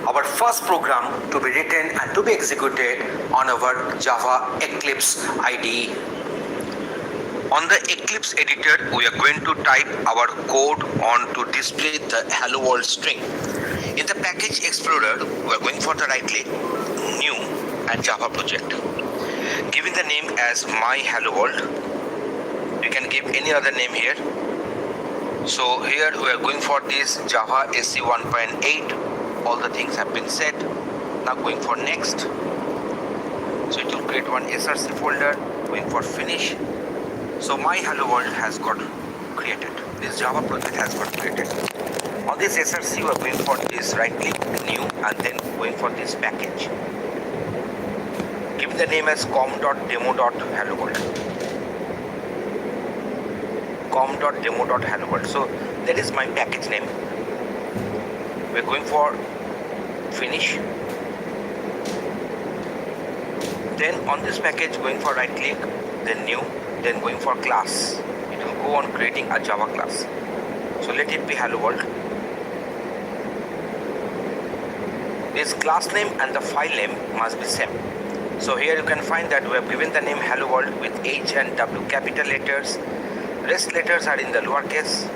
our first program to be written and to be executed on our Java Eclipse IDE. On the Eclipse editor, we are going to type our code on to display the Hello World string. In the package explorer, we are going for the right click, new and Java project. Giving the name as My Hello World. You can give any other name here. So here we are going for this Java SE 1.8. All the things have been set. Now going for next. So it will create one SRC folder. Going for finish. So My Hello World has got created. This Java project has got created. On this SRC we are going for this right click, new, and then going for this package. Give the name as com.demo.hello world. com.demo.hello world. So that is my package name. We are going for finish. Then on this package going for right click, then new, then going for class. It will go on creating a Java class. So let it be Hello World. This class name and the file name must be same. So here you can find that we have given the name Hello World with H and W capital letters. Rest letters are in the lowercase.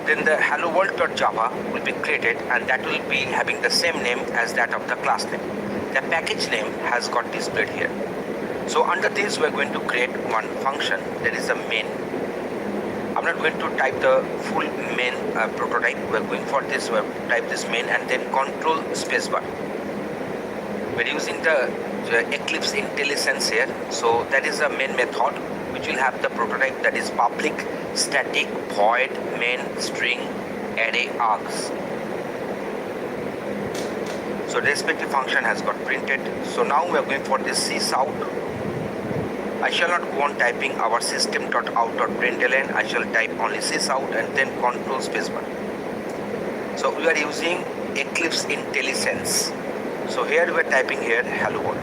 Then the Hello World.java will be created and that will be having the same name as that of the class name. The package name has got displayed here. So under this we are going to create one function, that is the main. I'm not going to type the full main prototype. We are going for this, we have type this main and then control spacebar. We're using the Eclipse IntelliSense here. So that is the main method which will have the prototype, that is public static void main string array args. So the respective function has got printed. So now we are going for this sysout. I shall not go on typing our system.out.println. I shall type only sysout and then control spacebar. So we are using Eclipse IntelliSense. So here we are typing here Hello World.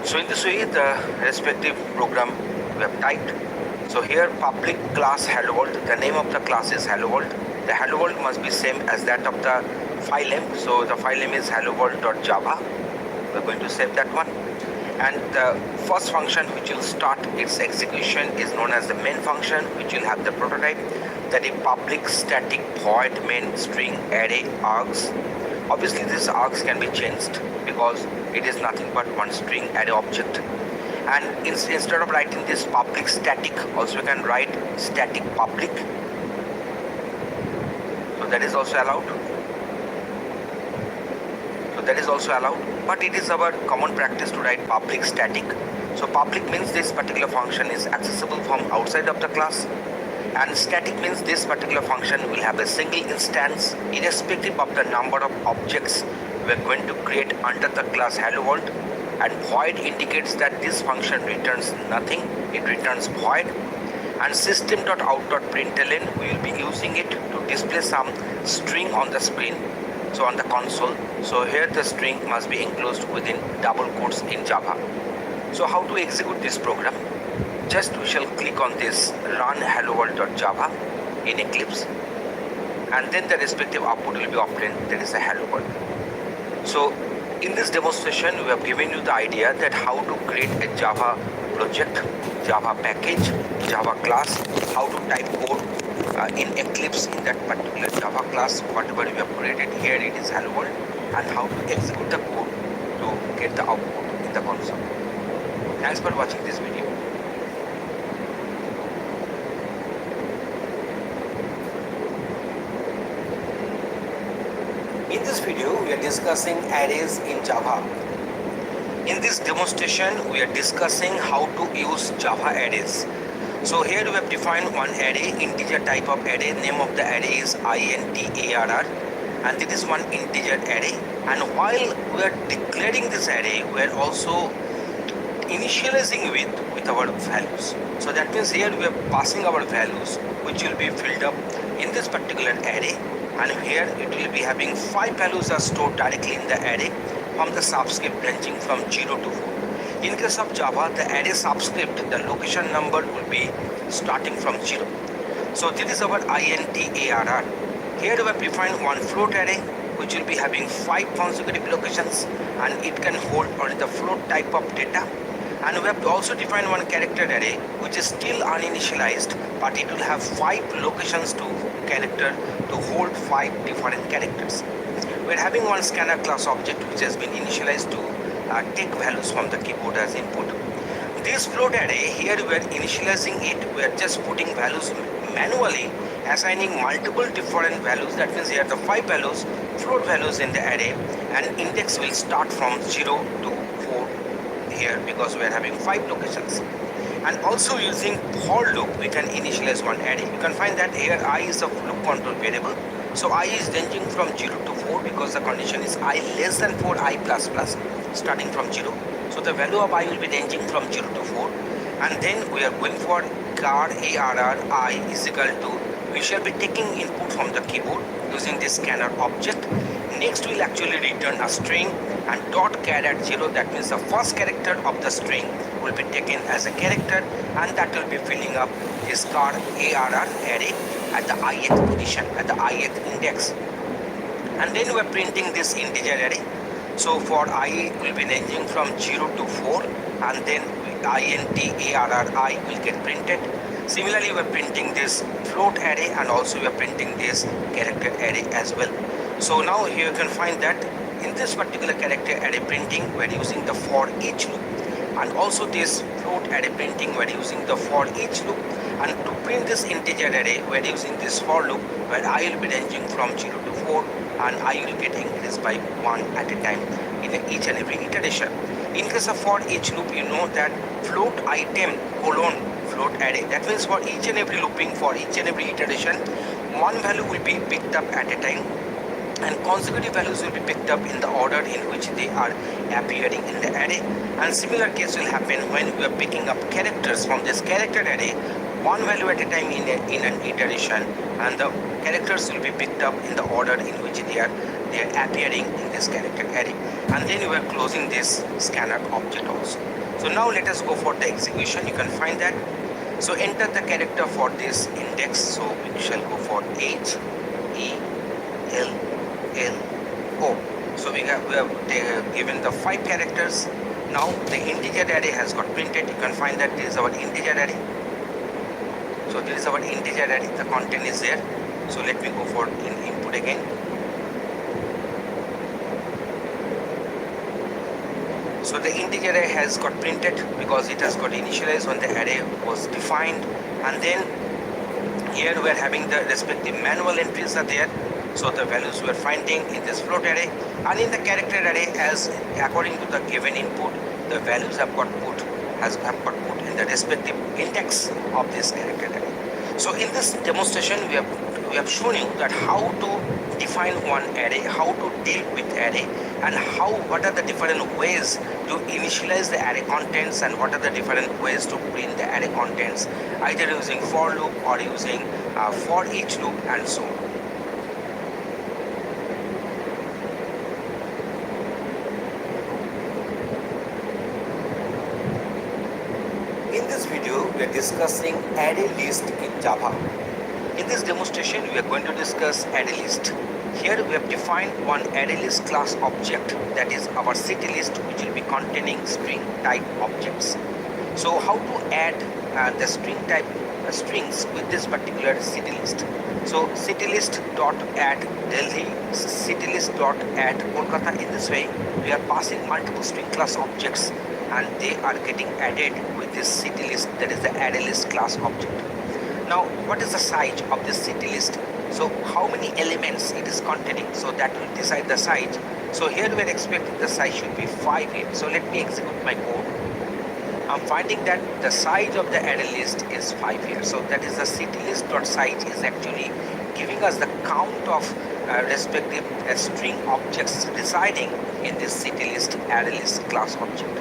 So in this way the respective program we have typed. So here public class Hello World, the name of the class is Hello World. The Hello World must be same as that of the file name. So the file name is helloworld.java. We're going to save that one. And the first function which will start its execution is known as the main function, which will have the prototype, that is public static void main string array args. Obviously this args can be changed because it is nothing but one string array object. And instead of writing this public static, also you can write static public. So that is also allowed. So that is also allowed. But it is our common practice to write public static. So public means this particular function is accessible from outside of the class. And static means this particular function will have a single instance irrespective of the number of objects we are going to create under the class Hello World. And void indicates that this function returns nothing, it returns void. And system.out.println, we will be using it to display some string on the screen, so on the console. So here the string must be enclosed within double quotes in Java. So how to execute this program? Just we shall click on this run hello world.java in Eclipse, and then the respective output will be obtained, that is a Hello World. So in this demonstration we have given you the idea that how to create a Java project, Java package, Java class, how to type code in Eclipse in that particular Java class, whatever we have created. Here it is Hello World, and how to execute the code to get the output in the console. Thanks for watching this video. In this video, we are discussing arrays in Java. In this demonstration, we are discussing how to use Java arrays. So here we have defined one array, integer type of array. Name of the array is INTARR, and this is one integer array. And while we are declaring this array, we are also initializing with our values. So that means here we are passing our values, which will be filled up in this particular array. And here it will be having 5 values are stored directly in the array from the subscript ranging from 0 to 4. In case of Java, the array subscript, the location number will be starting from 0. So this is our INT-ARR. Here we have defined one float array which will be having 5 consecutive locations and it can hold only the float type of data. And we have also defined one character array which is still uninitialized, but it will have 5 locations to character to hold 5 different characters. We are having one scanner class object which has been initialized to take values from the keyboard as input. This float array, here we are initializing it, we are just putting values manually, assigning multiple different values. That means here the 5 values, float values in the array, and index will start from 0 to 4 here because we are having 5 locations. And also using for loop we can initialize one array. You can find that here I is a loop control variable, so I is ranging from 0 to 4 because the condition is I less than 4 I plus plus starting from 0. So the value of I will be ranging from 0 to 4, and then we are going for char ARR I is equal to, we shall be taking input from the keyboard using this scanner object. Next we will actually return a string and dot char at 0, that means the first character of the string will be taken as a character, and that will be filling up this char ARR array at the ith position, at the ith index. And then we are printing this integer array. So for I will be ranging from 0 to 4, and then INT-ARR will get printed. Similarly, we are printing this float array and also we are printing this character array as well. So now here you can find that in this particular character array printing we are using the for each loop, and also this float array printing we are using the for each loop, and to print this integer array we are using this for loop where I will be ranging from 0 to 4 and I will get increased by 1 at a time in each and every iteration. In case of for each loop, you know that float item colon float array, that means for each and every looping, for each and every iteration, one value will be picked up at a time and consecutive values will be picked up in the order in which they are appearing in the array. And similar case will happen when we are picking up characters from this character array, one value at a time in an iteration, and the characters will be picked up in the order in which they are appearing in this character array. And then we are closing this scanner object also. So now let us go for the execution. You can find that. So enter the character for this index. So we shall go for H E L L O. So we have given the 5 characters. Now the integer array has got printed. You can find that this is our integer array. So this is our integer array. The content is there. So let me go for input again. So the integer array has got printed because it has got initialized when the array was defined, and then here we are having the respective manual entries are there. So the values we are finding in this float array, and in the character array, as according to the given input, the values have got put in the respective index of this character array. So in this demonstration we have shown you that how to define one array, how to deal with array, and what are the different ways to initialize the array contents, and what are the different ways to print the array contents, either using for loop or using for each loop and so on. In this video, we are discussing array list in Java. In this demonstration, we are going to discuss array list. Here we have defined one array list class object, that is our city list, which will be containing string type objects. So how to add the string type strings with this particular city list? So city list dot add Delhi, city list dot add Kolkata. In this way, we are passing multiple string class objects, and they are getting added with this city list, that is the array list class object. Now, what is the size of this city list? So how many elements it is containing? So that will decide the size. So here we are expecting the size should be 5 here. So let me execute my code. I'm finding that the size of the array list is 5 here. So that is the city list dot size is actually giving us the count of respective string objects residing in this city list array list class object.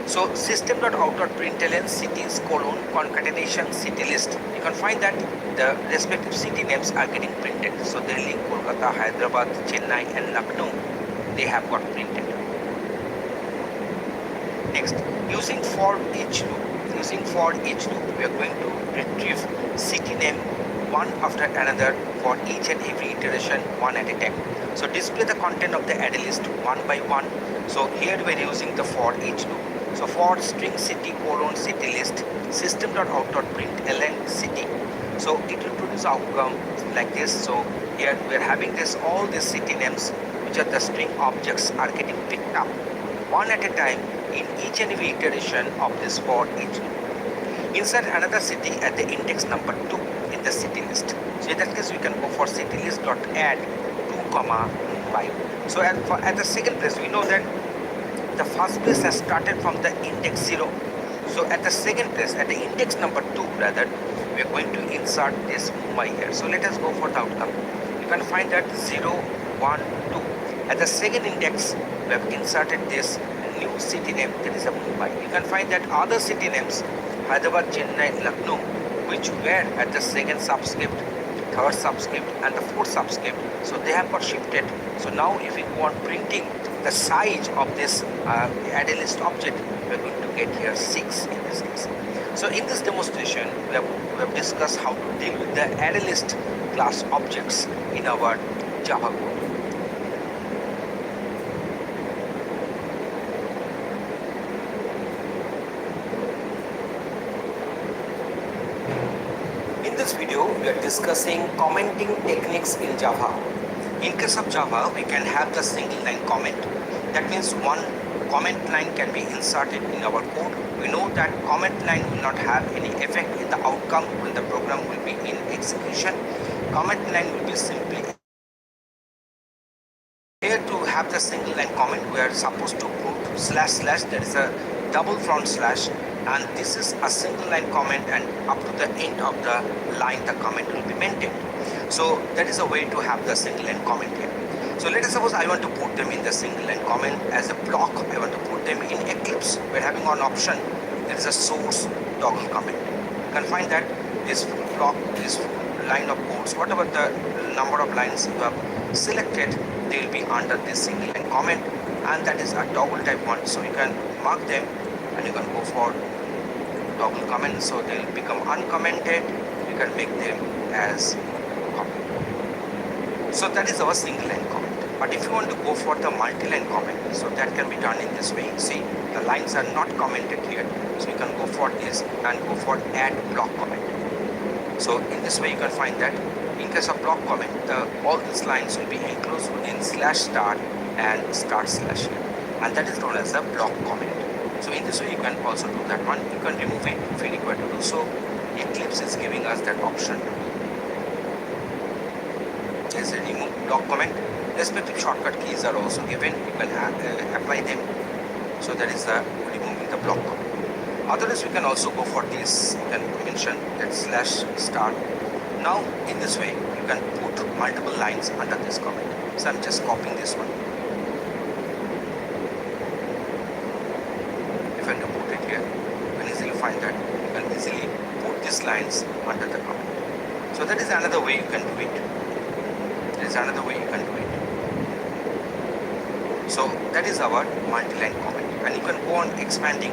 So system.out.println cities colon concatenation city list. You can find that the respective city names are getting printed. So Delhi, Kolkata, Hyderabad, Chennai and Lucknow, they have got printed. Next, using for each loop. using for each loop, we are going to retrieve city name one after another for each and every iteration, one at a time. So display the content of the array list one by one. So here we are using the for each loop. So for string city colon city list system.out.println city. So it will produce outcome like this. So here we are having this all these city names which are the string objects are getting picked up one at a time in each and every iteration of this for each loop. Insert another city at the index number 2 in the city list. So in that case we can go for city list dot add 2 comma 5. So at the second place we know that the first place has started from the index 0. So at the second place, at the index number 2 rather, we are going to insert this Mumbai here. So let us go for the outcome. You can find that 0, 1, 2. At the second index, we have inserted this new city name, that is a Mumbai. You can find that other city names, Hyderabad, Chennai, Lucknow, which were at the second subscript, third subscript and the fourth subscript. So they have got shifted. So now if we go on printing the size of this array list object, we are going to get here 6 in this case. So in this demonstration, we have discussed how to deal with the array list class objects in our Java code. In this video, we are discussing commenting techniques in Java. In case of Java, we can have the single line comment. That means one comment line can be inserted in our code. We know that comment line will not have any effect in the outcome when the program will be in execution. Comment line will be simply here. To have the single line comment, we are supposed to put slash slash, that is a double front slash, and this is a single line comment, and up to the end of the line the comment will be maintained. So that is a way to have the single line comment here. So let us suppose I want to put them in the single line comment as a block. I want to put them in Eclipse. We're having one option. There is a source toggle comment. You can find that this block, this line of codes, whatever the number of lines you have selected, they will be under this single line comment, and that is a toggle type one. So you can mark them and you can go for toggle comment. So they will become uncommented. You can make them as comment. So that is our single line comment. But if you want to go for the multi-line comment, so that can be done in this way. See, the lines are not commented here. So you can go for this and go for add block comment. So in this way you can find that in case of block comment, all these lines will be enclosed within slash start and start slash here. And that is known as the block comment. So in this way you can also do that one. You can remove it if you require to do so. Eclipse is giving us that option. There's a remove block comment. Respective shortcut keys are also given. You can apply them. So that is the removing the block comment. Otherwise we can also go for this. You can mention that slash start. Now in this way you can put multiple lines under this comment. So I'm just copying this one. If I put it here, you can easily find that you can easily put these lines under the comment. So that is another way you can do it. There is another way you can do it. So that is our multi-line comment, and you can go on expanding.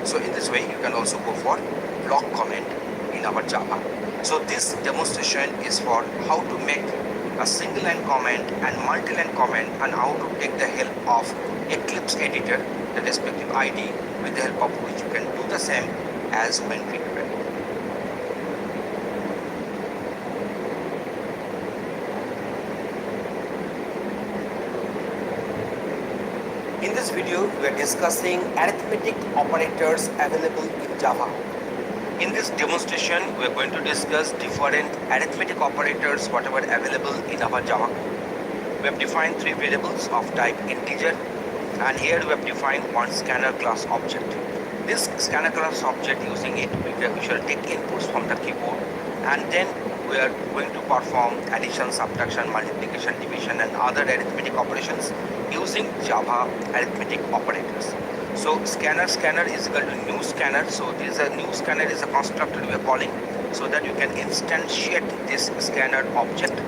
So in this way you can also go for block comment in our Java. So this demonstration is for how to make a single line comment and multi-line comment, and how to take the help of Eclipse editor, the respective ID, with the help of which you can do the same as when we do it. In this video, we are discussing arithmetic operators available in Java. In this demonstration, we are going to discuss different arithmetic operators whatever available in our Java. We have defined 3 variables of type integer, and here we have defined one scanner class object. This scanner class object, using it, we shall take inputs from the keyboard, and then we are going to perform addition, subtraction, multiplication, division and other arithmetic operations using Java arithmetic operators. So scanner is equal to new scanner. So this is a new scanner is a constructor we are calling, so that you can instantiate this scanner object,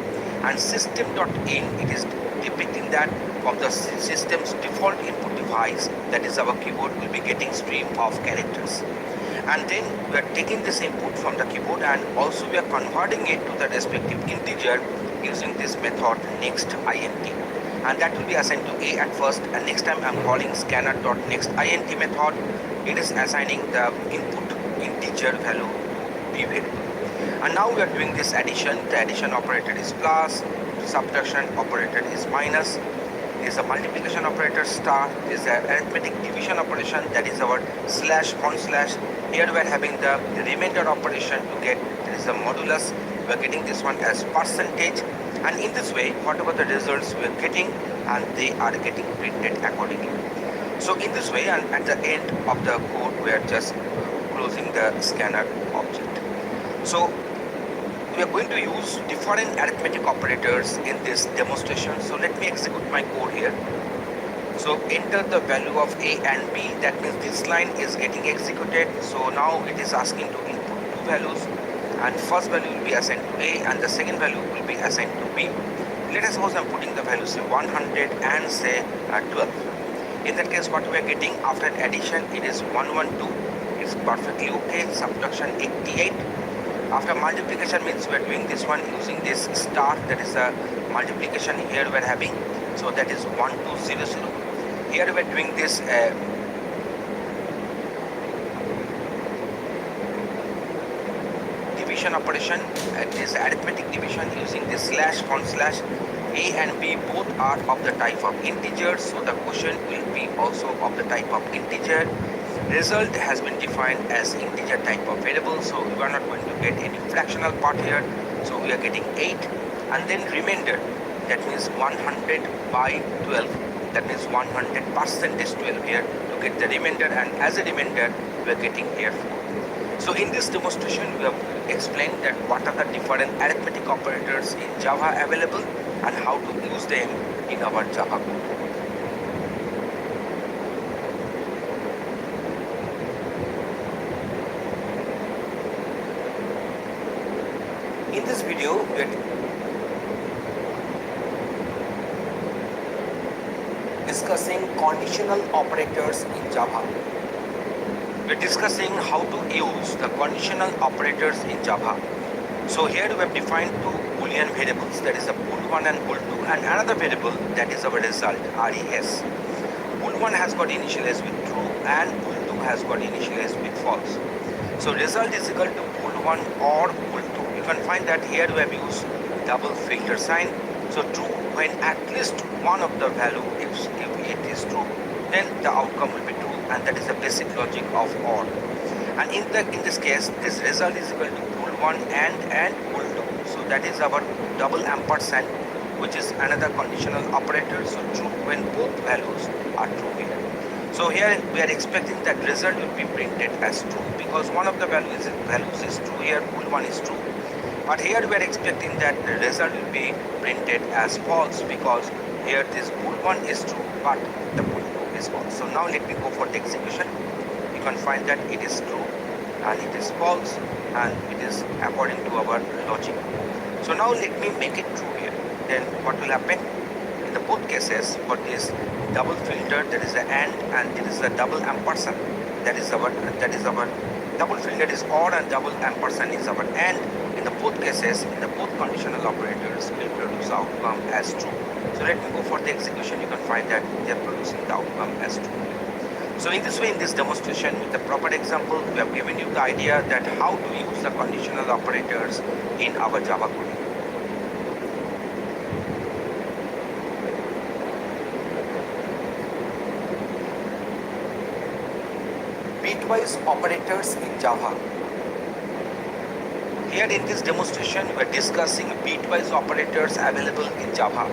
and system.in, it is depicting that from the system's default input device, that is our keyboard, will be getting stream of characters. And then we are taking this input from the keyboard and also we are converting it to the respective integer using this method next int, and that will be assigned to a at first, and next time I'm calling scanner.nextInt method, it is assigning the input integer value to b variable. And now we are doing this addition. The addition operator is plus, subtraction operator is minus, is a multiplication operator star, is the arithmetic division operation, that is our slash on slash. Here we are having the remainder operation to get, there is a modulus, we are getting this one as percentage, and in this way whatever the results we are getting, and they are getting printed accordingly. So in this way, and at the end of the code we are just closing the scanner object. So we are going to use different arithmetic operators in this demonstration. So let me execute my code here. So enter the value of a and b, that means this line is getting executed. So now it is asking to input two values, and first value will be assigned to a and the second value will be assigned to b. Let us suppose I am putting the value say 100 and say 12. In that case what we are getting after addition, it is 112, it's perfectly okay. Subtraction 88. After multiplication means we are doing this one using this star, that is a multiplication. Here we are having, so that is 1200. Here we are doing this division operation, it is arithmetic division using this slash on slash. A and b both are of the type of integers, so the quotient will be also of the type of integer. Result has been defined as integer type of variable, so we are not going to get any fractional part here. So we are getting 8, and then remainder, that means 100 by 12, that means 100% is 12 here to get the remainder, and as a remainder we are getting here 4. So in this demonstration we have explained that what are the different arithmetic operators in Java available and how to use them in our Java code. In this video, we are discussing conditional operators in Java. We are discussing how to use the conditional operators in Java. So here we have defined two Boolean variables, that is a bool1 and bool2, and another variable, that is our result, res. Bool1 has got initialized with true and bool2 has got initialized with false. So result is equal to bool1 or bool2. You can find that here we have used double filter sign. So true when at least one of the value, if it is true, then the outcome will be true, and that is the basic logic of OR. And in this case, this result is equal to bool1 and bool2. So that is our double ampersand, which is another conditional operator. So true when both values are true here. So here we are expecting that result will be printed as true because one of the values is true here, bool1 is true. But here we are expecting that the result will be printed as false because here this bool1 is true but the bool2 is false. So now let me go for the execution. You can find that it is true and it is false and it is according to our logic. So now let me make it true here. Then what will happen? In the both cases for this double filter, there is an and there is a double ampersand. That is our double filter is OR and double ampersand is our AND. In the both cases, in the both conditional operators will produce outcome as true. So let me go for the execution. You can find that they are producing the outcome as true. So in this way, in this demonstration with the proper example, we have given you the idea that how to use the conditional operators in our Java code. Bitwise operators in Java. Here in this demonstration, we are discussing bitwise operators available in Java.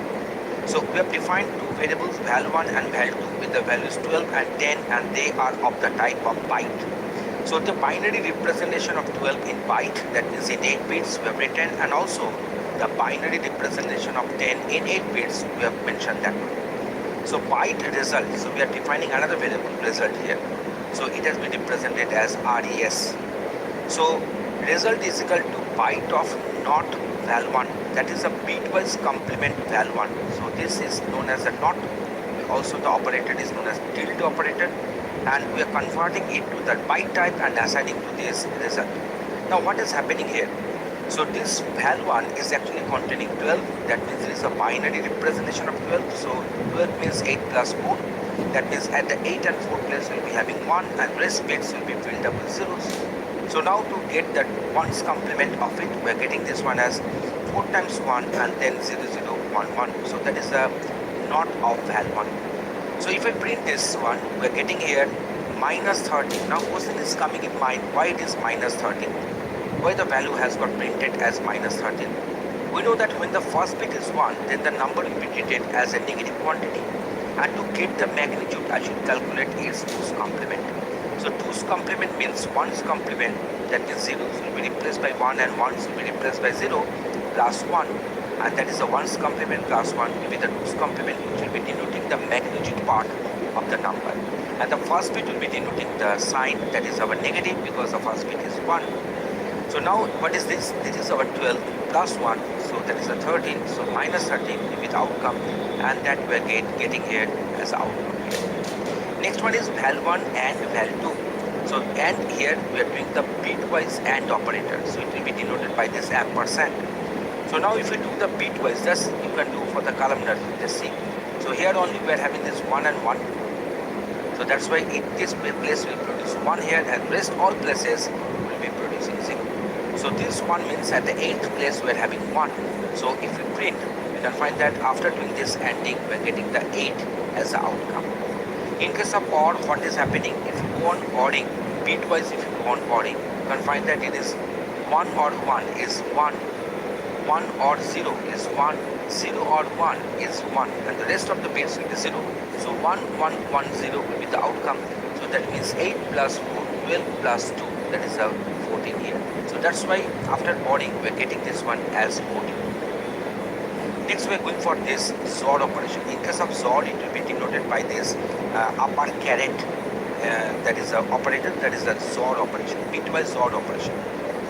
So we have defined two variables, val1 and val2, with the values 12 and 10, and they are of the type of byte. So the binary representation of 12 in byte, that means in 8 bits we have written, and also the binary representation of 10 in 8 bits, we have mentioned that one. So byte result, so we are defining another variable result here. So it has been represented as res. So result is equal to byte of not val1, that is a bitwise complement val1. So this is known as a not. Also the operator is known as tilde operator, and we are converting it to the byte type and assigning to this result. Now what is happening here? So this val1 is actually containing 12. That means it is a binary representation of 12. So 12 means 8 plus 4. That means at the 8 and 4 place we'll be having 1, and rest bits will be filled up with zeros. So now to get that ones complement of it, we are getting this one as 4 times 1 and then 0, 0, 1, 1. So that is a not of val1. So if I print this one, we are getting here minus 13. Now question is coming in mind, why it is minus 13? Why the value has got printed as minus 13? We know that when the first bit is 1, then the number will be treated as a negative quantity. And to get the magnitude, I should calculate its 2's complement. So 2's complement means 1's complement, that means zeros will be replaced by 1 and 1's will be replaced by 0 plus 1. And that is the 1's complement plus 1 will be the 2's complement, which will be denoting the magnitude part of the number. And the first bit will be denoting the sign, that is our negative, because the first bit is 1. So now what is this? This is our 12 plus 1, so that is a 13. So minus 13 with outcome, and that we are getting here as outcome here. Next one is val1 and val2. So and here we are doing the bitwise AND operator. So it will be denoted by this ampersand. So now if you do the bitwise, just you can do for the columnar, just see. So here only we are having this 1 and 1. So that's why this place will produce 1 here, and rest all places will be producing 0. So this 1 means at the 8th place we are having 1. So if we print, we can find that after doing this ANDing, we are getting the 8 as the outcome. In case of OR, what is happening? If you go on ORing, bitwise if you go on ORing, you can find that it is 1 or 1 is 1, 1 or 0 is 1, 0 or 1 is 1, and the rest of the bits will be 0. So 1, 1, 1, 0 will be the outcome. So that means 8 plus 4, 12 plus 2, that is a 14 here. So that's why after ORing we are getting this one as 14. Next we are going for this XOR operation. In case of XOR, it will be denoted by this upper caret, that is the operator, that is the XOR operation, bitwise XOR operation.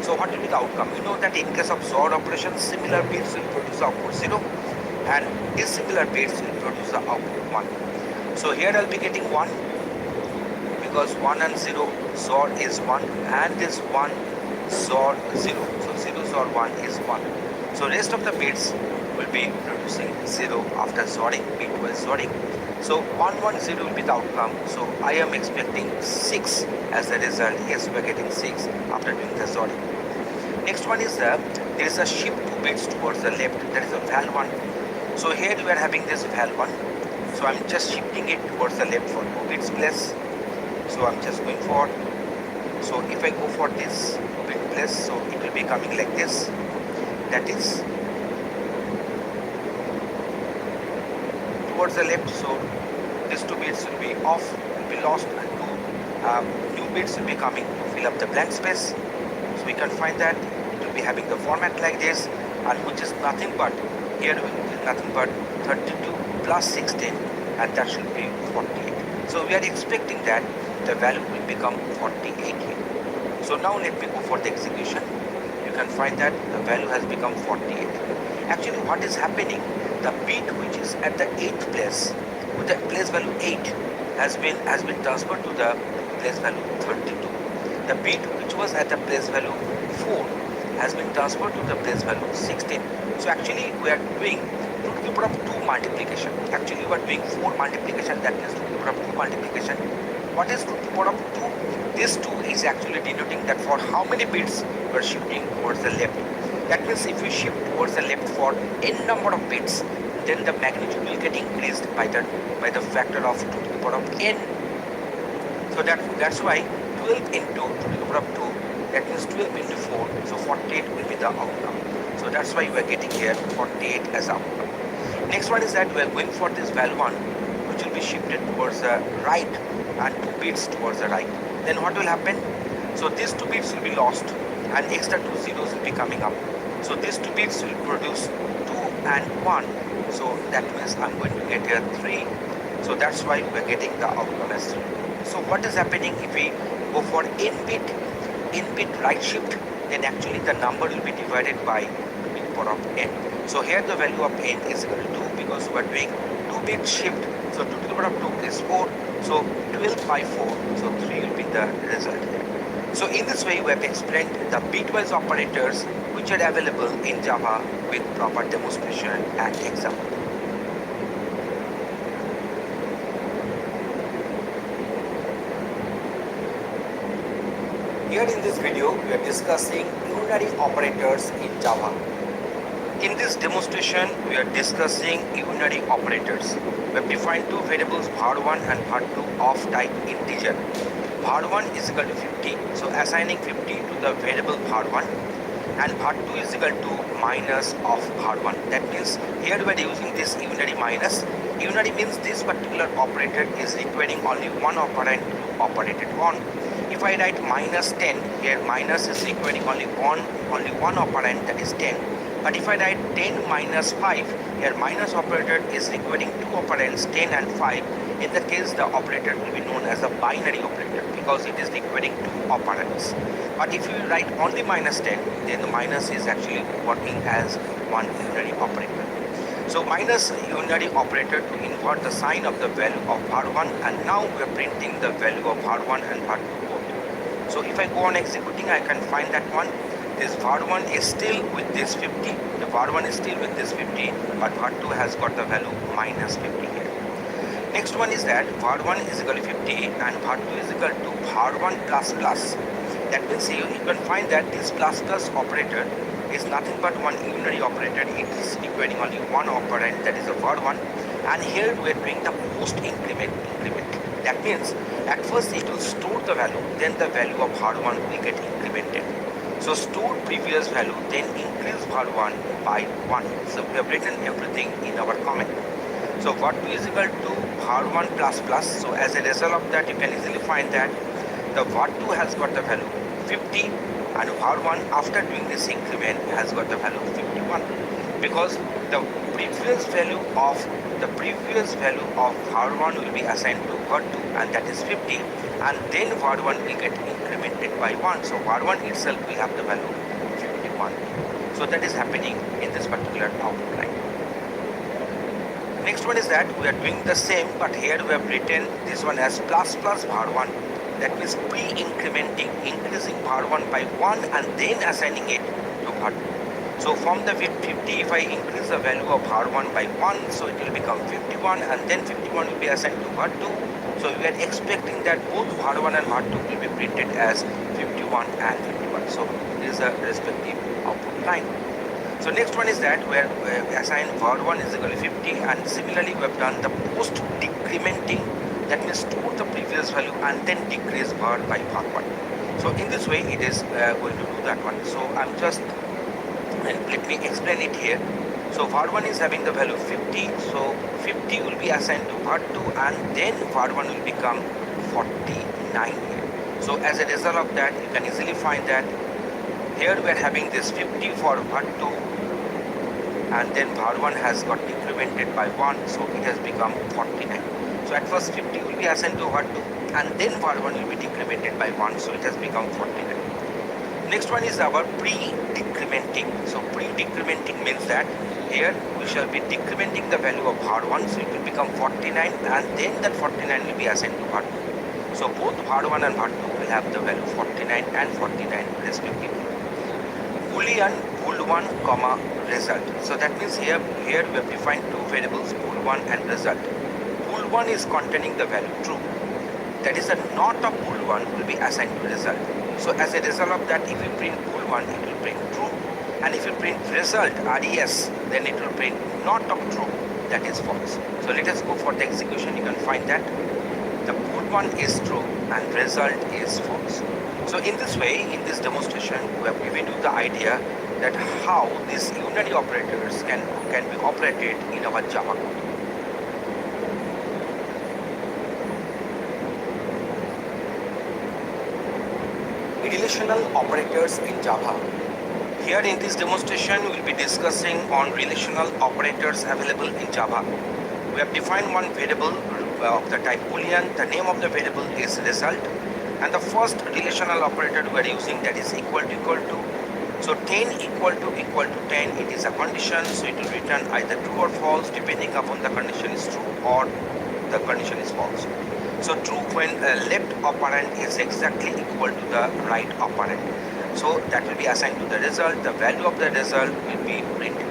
So what will be the outcome? You know that in case of XOR operation, similar bits will produce the output 0, and dissimilar bits will produce the output 1. So here I'll be getting 1, because 1 and 0 XOR is 1, and this 1 XOR 0. So 0 XOR 1 is 1. So rest of the bits will be producing 0 after XORing, bitwise XORing. So 1, 1, 0 will be the outcome. So I am expecting 6 as the result. Yes, we are getting 6 after doing the XORing. Next one is there is a shift 2 bits towards the left, that is a val1. So here we are having this val1. So I'm just shifting it towards the left for 2 bits place. So I'm just going for, so if I go for this bit place, so it will be coming like this, that is towards the left. So these 2 bits will be off, will be lost, and 2 new bits will be coming to fill up the blank space. So we can find that it will be having the format like this, and which is nothing but, here will be nothing but 32 plus 16, and that should be 48. So we are expecting that the value will become 48 here. So now let me go for the execution. You can find that the value has become 48. Actually what is happening, the bit which is at the 8th place with the place value 8 has been transferred to the place value 32. The bit which was at the place value 4 has been transferred to the place value 16. So actually we are doing 2 to the power of 2 multiplication. Actually we are doing 4 multiplication, that means 2 to the power of 2 multiplication. What is 2 to the power of 2? This 2 is actually denoting that for how many bits we are shifting towards the left. That means if we shift towards the left for n number of bits, then the magnitude will get increased by the factor of 2 to the power of n. So that's why 12 into 2 to the power of 2, that means 12 into 4, so 48 will be the outcome. So that's why we are getting here 48 as outcome. Next one is that we are going for this val1, which will be shifted towards the right and 2 bits towards the right. Then what will happen? So these 2 bits will be lost and extra 2 zeros will be coming up. So these 2 bits will produce 2 and 1. So that means I'm going to get here 3. So that's why we're getting the outcome as 3. So what is happening if we go for in bit right shift, then actually the number will be divided by power of n. So here the value of n is equal to 2 because we are doing 2 bit shift. So 2 to the power of 2 is 4. So 12 by 4. So 3 will be the result here. So in this way we have explained the bitwise operators which are available in Java with proper demonstration and example. Here in this video, we are discussing unary operators in Java. In this demonstration, we are discussing unary operators. We have defined two variables var1 and var2 of type integer. var1 is equal to 50, so assigning 50 to the variable var1, and var2 is equal to minus of var1. That means here we are using this unary minus. Unary means this particular operator is requiring only one operand to operate it on. If I write minus 10, here minus is requiring only one operand, that is 10. But if I write 10 minus 5, here minus operator is requiring two operands, 10 and 5. In that case, the operator will be known as a binary operator because it is requiring two operands. But if you write only minus 10, then the minus is actually working as one unary operator. So minus unary operator to invert the sign of the value of var1, and now we are printing the value of var1 and var2. So if I go on executing, I can find that one. This var1 is still with this 50. The var1 is still with this 50, but var2 has got the value minus 50 here. Next one is that var1 is equal to 50 and var2 is equal to var1 plus plus. That means you can find that this plus plus operator is nothing but one unary operator. It is requiring only one operand, that is a var1. And here we are doing the post increment. That means at first it will store the value, then the value of var1 will get incremented. So store previous value, then increase var1 by 1. So we have written everything in our comment. So var2 is equal to var1 plus plus. So as a result of that, you can easily find that the var2 has got the value 50 and var1 after doing this increment has got the value 51, because the previous value of var1 will be assigned to var2, and that is 50, and then var1 will get incremented by 1. So var1 itself will have the value 51. So that is happening in this particular output line. Next one is that we are doing the same, but here we have written this one as plus plus var1. That means pre-incrementing, increasing var1 by 1 and then assigning it to var2. So from the 50, if I increase the value of var1 by 1, so it will become 51, and then 51 will be assigned to var2. So we are expecting that both var1 and var2 will be printed as 51 and 51. So this is a respective output line. So next one is that we assign var1 is equal to 50, and similarly we have done the post decrementing. That means store the previous value and then decrease var by var1. So in this way it is going to do that one. So I'm just let me explain it here. So var1 is having the value 50, so 50 will be assigned to var2, and then var1 will become 49 here. So as a result of that, you can easily find that here we are having this 50 for var2, and then var1 has got decremented by 1, so it has become 49. So at first 50 will be assigned to var2, and then var1 will be decremented by 1, so it has become 49. Next one is our pre-decrementing. So pre-decrementing means that here we shall be decrementing the value of var1, so it will become 49, and then that 49 will be assigned to var2. So both var1 and var2 will have the value 49 and 49 respectively. Boolean bool1 comma result. So that means here we have defined two variables, bool1 and result. Bool1 is containing the value true. That is, the not of bool1 will be assigned to result. So as a result of that, if you print bool1, it will print true, and if you print result res, then it will print not of true, that is false. So let us go for the execution. You can find that the bool1 is true and result is false. So in this way, in this demonstration, we have given you the idea that how these unary operators can be operated in our Java code. Relational operators in Java. Here in this demonstration, we will be discussing on relational operators available in Java. We have defined one variable of the type boolean. The name of the variable is result, and the first relational operator we are using, that is equal to, So 10 equal to 10, it is a condition, so it will return either true or false depending upon the condition is true or the condition is false. So true when left operand is exactly equal to the right operand. So that will be assigned to the result. The value of the result will be printed.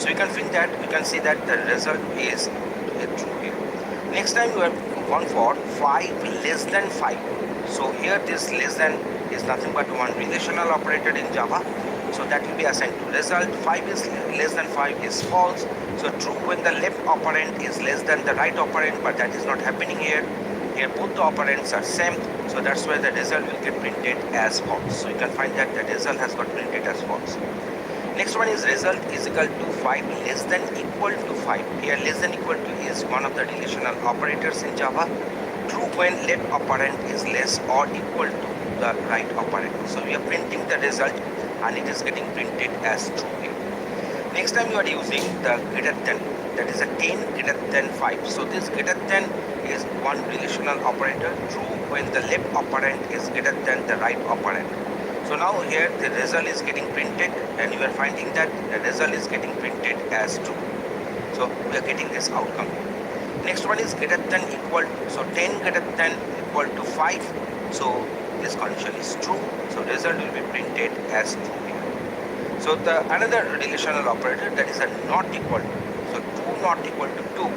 So you can see that the result is true here. Next time we are gone for 5 less than 5. So here this less than is nothing but one relational operator in Java. So that will be assigned to result. 5 is less than 5 is false. So true when the left operand is less than the right operand, but that is not happening here. Here both the operands are same, so that's why the result will get printed as false. So you can find that the result has got printed as false. Next one is result is equal to 5 less than equal to 5. Here less than equal to is one of the relational operators in Java. True when left operand is less or equal to the right operand. So we are printing the result and it is getting printed as true here. Next time you are using the greater than, that is a 10 greater than 5. So this greater than is one relational operator, true when the left operand is greater than the right operand. So now here the result is getting printed and you are finding that the result is getting printed as true. So we are getting this outcome. Next one is greater than equal to, so 10 greater than equal to 5. So this condition is true. So result will be printed as true here. So the another relational operator, that is a not equal to. So 2 not equal to 2.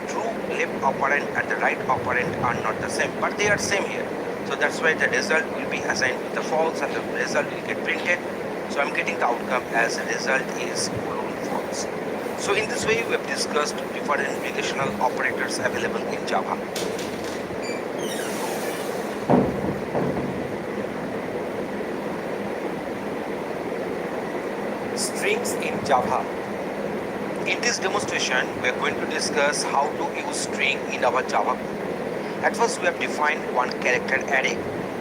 True left operand and the right operand are not the same, but they are same here. So that's why the result will be assigned with the false and the result will get printed. So I'm getting the outcome as the result is false. So in this way we have discussed different relational operators available in Java. Strings in Java. In this demonstration, we are going to discuss how to use string in our Java code. At first, we have defined one character array.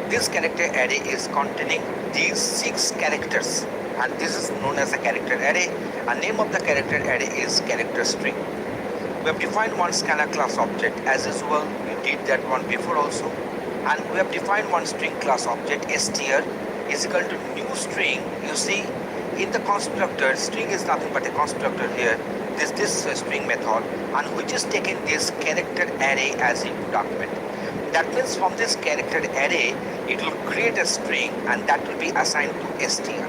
This character array is containing these 6 characters, and this is known as a character array. And name of the character array is character string. We have defined one scanner class object as usual. We did that one before also. And we have defined one string class object str is equal to new string. You see, in the constructor, string is nothing but a constructor here. This string method, and which is taking this character array as input argument. That means from this character array, it will create a string and that will be assigned to str.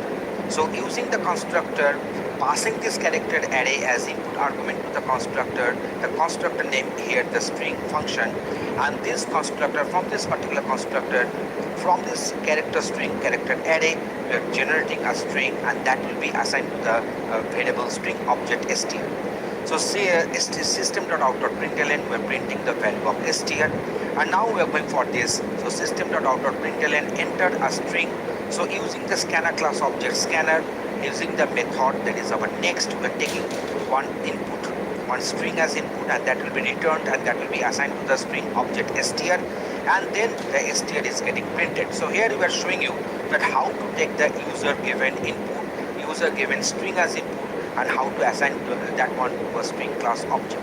So using the constructor, passing this character array as input argument to the constructor name here the string function, and this constructor, from this particular constructor, from this character string character array, we are generating a string and that will be assigned to the variable string object str. So say system.out.println, we are printing the value of str, and now we are going for this. So system.out.println entered a string. So using the scanner class object scanner, using the method that is our next, we are taking one input, one string as input, and that will be returned and that will be assigned to the string object str, and then the str is getting printed. So here we are showing you that how to take the user given input, user given string as input, and how to assign that one to a string class object.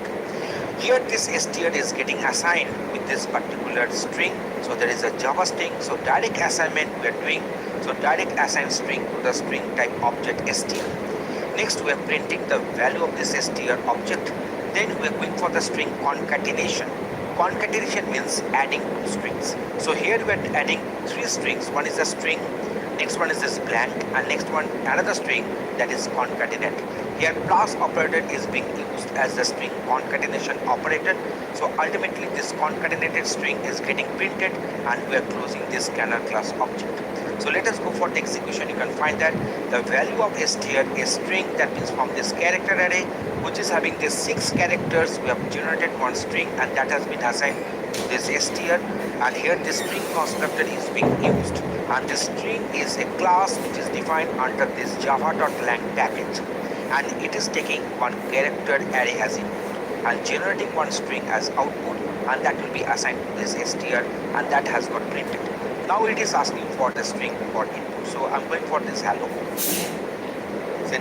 Here this str is getting assigned with this particular string. So there is a Java string. So direct assignment we are doing. So direct assign string to the string type object str. Next we are printing the value of this str object. Then we are going for the string concatenation. Concatenation means adding 2 strings. So here we are adding 3 strings. One is a string, next one is this blank, and next one another string, that is concatenate. Here plus operator is being used as the string concatenation operator. So ultimately this concatenated string is getting printed and we are closing this scanner class object. So let us go for the execution. You can find that the value of str is string, that means from this character array which is having these 6 characters, we have generated one string and that has been assigned to this str, and here this string constructor is being used, and this string is a class which is defined under this java.lang package, and it is taking one character array as input and generating one string as output, and that will be assigned to this str, and that has got printed. Now it is asking for the string for input. So I'm going for this hello.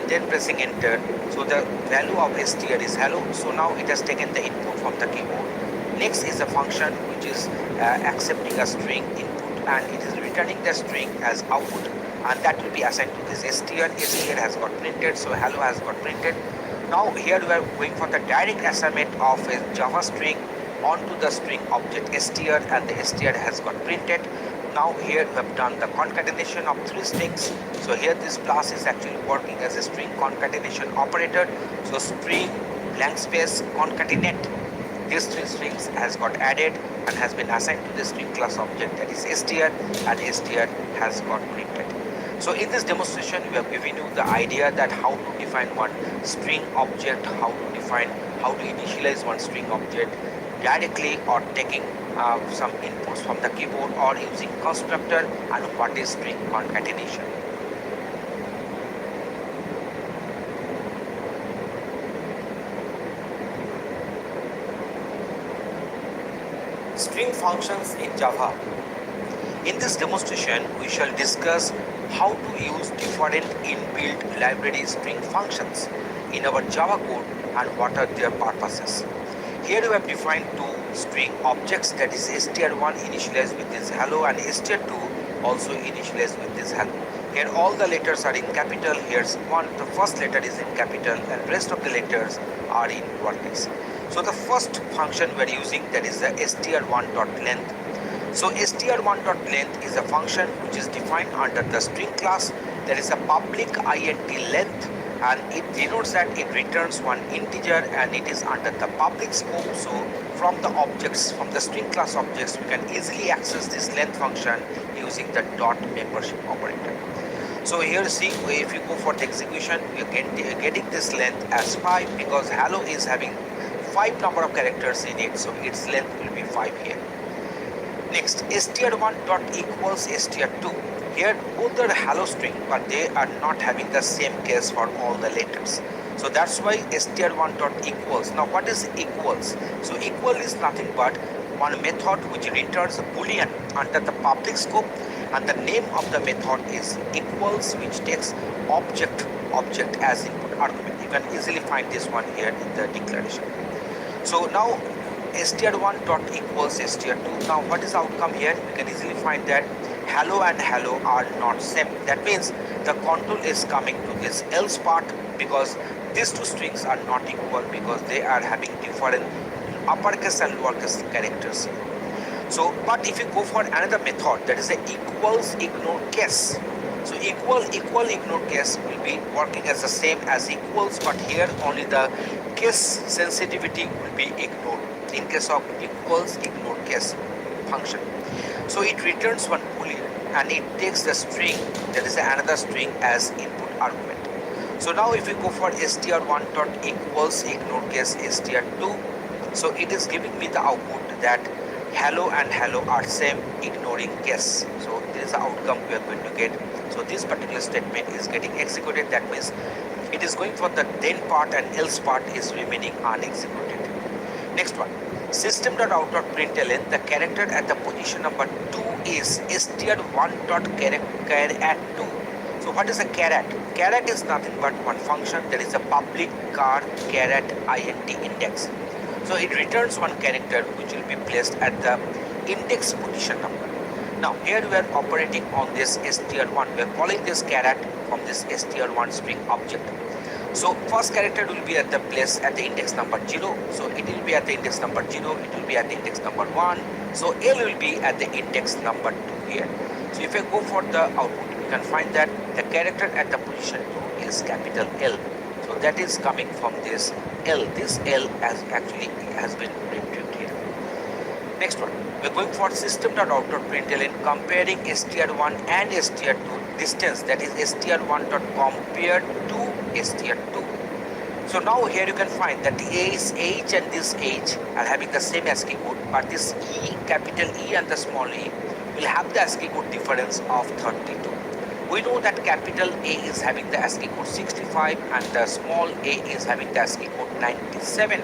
Then pressing enter. So the value of str is hello. So now it has taken the input from the keyboard. Next is a function which is accepting a string input, and it is returning the string as output, and that will be assigned to this str. Str has got printed, so hello has got printed. Now here we are going for the direct assignment of a Java string onto the string object str, and the str has got printed. Now here we have done the concatenation of three strings. So here this class is actually working as a string concatenation operator. So string blank space concatenate, these three strings has got added and has been assigned to the string class object, that is str, and str has got printed. So in this demonstration we have given you the idea that how to define one string object, how to initialize one string object directly or taking some inputs from the keyboard or using constructor, and what is string concatenation. String functions in Java. In this demonstration we shall discuss how to use different inbuilt library string functions in our Java code and what are their purposes. Here we have defined two string objects, that is str1 initialized with this hello and str2 also initialized with this hello. Here all the letters are in capital. Here's one, the first letter is in capital and rest of the letters are in lowercase. So the first function we are using, that is the str1.length. So str1.length is a function which is defined under the string class. There is a public int length, and it denotes that it returns one integer and it is under the public scope. So from the objects, from the string class objects, we can easily access this length function using the dot membership operator. So here see, if you go for the execution, we are getting this length as 5 because hello is having 5 number of characters in it, so its length will be 5 here. Next, str1 dot equals str2. Here both are hello string, but they are not having the same case for all the letters. So that's why str1 dot equals. Now what is equals? So equal is nothing but one method which returns a boolean under the public scope, and the name of the method is equals, which takes object as input argument. You can easily find this one here in the declaration. So now str1 dot equals str2. Now what is the outcome here? We can easily find that hello and hello are not same. That means the control is coming to this else part, because these two strings are not equal because they are having different uppercase and lowercase characters. So but if you go for another method, that is a equals ignore case. So equal ignore case will be working as the same as equals, but here only the case sensitivity will be ignored in case of equals ignore case function. So it returns one boolean and it takes the string, that is another string, as input argument. So now if we go for str1 dot equals ignore case str2, so it is giving me the output that hello and hello are same, ignoring case. So this is the outcome we are going to get. So this particular statement is getting executed. That means it is going for the then part and else part is remaining unexecuted. Next one, system.out.println, the character at the position number 2 is str1.caret2. So what is a caret? Caret is nothing but one function, that is a public char caret int index. So it returns one character which will be placed at the index position number. Now here we are operating on this str1. We are calling this caret from this str1 string object. So first character will be at the place at the index number 0. So it will be at the index number 0. It will be at the index number 1. So L will be at the index number 2 here. So if I go for the output, you can find that the character at the position 2 is capital L. So that is coming from this L. This L has been retrieved here. Next one, we are going for system.out.println comparing str1 and str2 distance, that is str1.compared to str2. So now here you can find that this H and this H are having the same ASCII code, but this E, capital E and the small e will have the ASCII code difference of 32. We know that capital A is having the ASCII code 65 and the small a is having the ASCII code 97.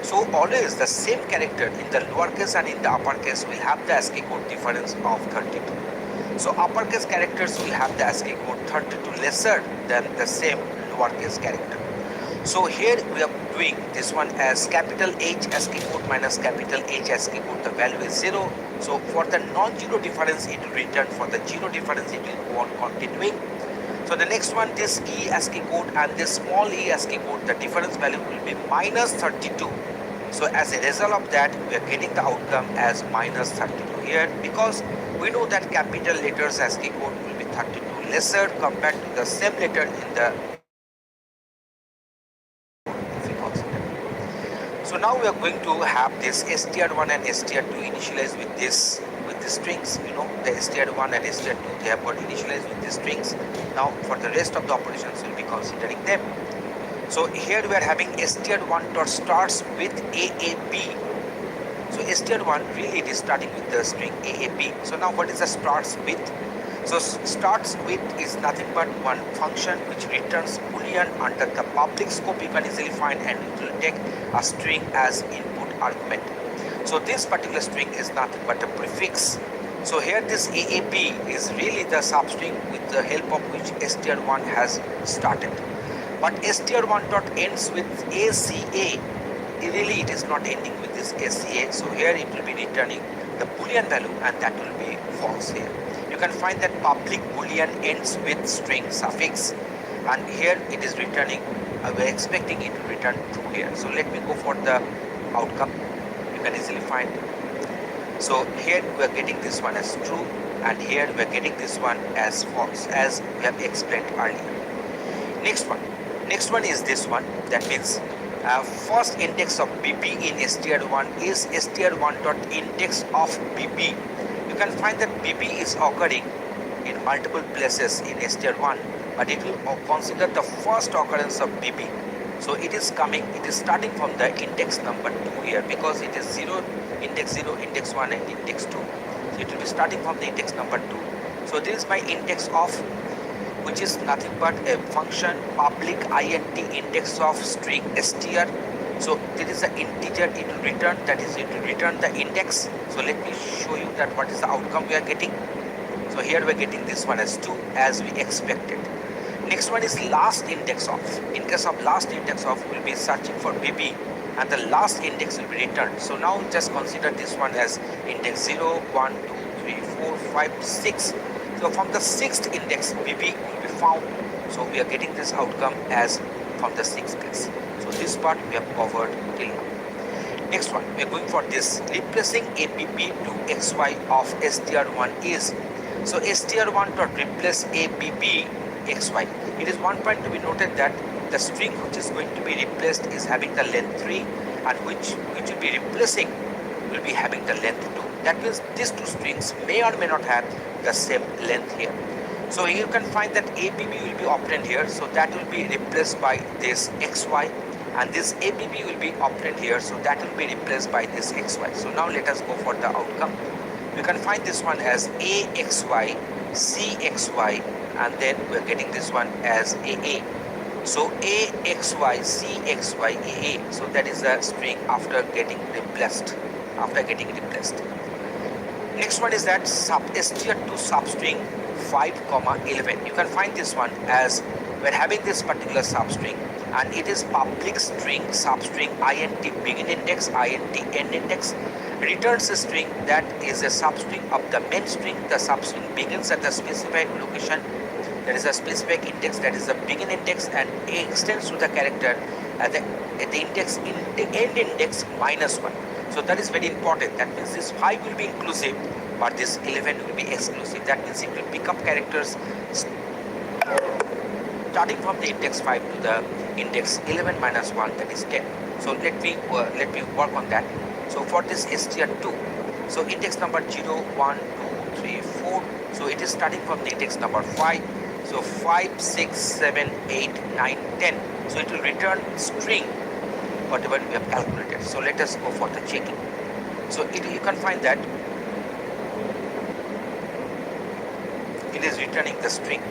So always the same character in the lowercase and in the uppercase will have the ASCII code difference of 32. So uppercase characters will have the ASCII code 32 lesser than the same lowercase character. So here we are doing this one as capital H ASCII code minus capital H ASCII code. The value is 0. So for the non-zero difference it will return, for the zero difference it will go on continuing. So the next one, this E ASCII code and this small e ASCII code, the difference value will be minus 32. So as a result of that, we are getting the outcome as minus 32 here, because we know that capital letters ASCII code will be 32 lesser compared to the same letter in the, if we consider. So now we are going to have this str1 and str2 initialized with this strings. You know, the str1 and str2, they have got initialized with the strings. Now for the rest of the operations, we'll be considering them. So here we are having str1 dot starts with AAB. So str1 really it is starting with the string AAB. So now what is the starts with? So starts with is nothing but one function which returns boolean under the public scope. You can easily find, and it will take a string as input argument. So this particular string is nothing but a prefix. So here this AAB is really the substring with the help of which str1 has started. But str1 dot ends with ACA. Really it is not ending with this ACA. So here it will be returning the boolean value, and that will be false here. You can find that public boolean ends with string suffix, and here it is returning, we are expecting it to return true here. So let me go for the outcome. You can easily find. So here we are getting this one as true, and here we are getting this one as false, as we have explained earlier. Next one is this one. That means first index of BB in str1 is str1 dot index of BB. You can find that BB is occurring in multiple places in str1, but it will consider the first occurrence of BB. So it is starting from the index number 2 here, because it is 0, index 0, index 1 and index 2. So it will be starting from the index number 2. So this is my index of, which is nothing but a function public int index of string str. So there is an integer it will return, that is it will return the index. So let me show you that what is the outcome we are getting. So here we are getting this one as 2, as we expected. Next one is last index of. In case of last index of, we will be searching for BB, and the last index will be returned. So now just consider this one as index 0, 1, 2, 3, 4, 5, 6. So from the 6th index BB will be found. So we are getting this outcome as from the 6th place. So this part we have covered till now. Next one, we are going for this replacing ABB to XY of str1 is. So str1 dot replace ABB XY. It is one point to be noted that the string which is going to be replaced is having the length 3, and which will be replacing will be having the length 2. That means these two strings may or may not have the same length here. So you can find that ABB will be operand here, so that will be replaced by this XY, and this ABB will be operand here, so that will be replaced by this XY. So now let us go for the outcome. You can find this one as AXY, CXY, and then we are getting this one as AA. So AXY, CXY, AA. So that is the string after getting replaced. Next one is that str2 substring 5,11. You can find this one as we are having this particular substring, and it is public string substring int begin index, int end index, returns a string that is a substring of the main string. The substring begins at the specified location, there is a specific index, that is the begin index, and extends to the character at the index in the end index -1. So that is very important. That means this 5 will be inclusive, but this 11 will be exclusive. That means it will pick up characters starting from the index 5 to the index 11 -1, that is 10. So let me work on that. So for this str2, so index number 0, 1, 2, 3, 4. So it is starting from the index number 5. So 5, 6, 7, 8, 9, 10. So it will return string whatever we have calculated. So let us go for the checking. So you can find that it is returning the string.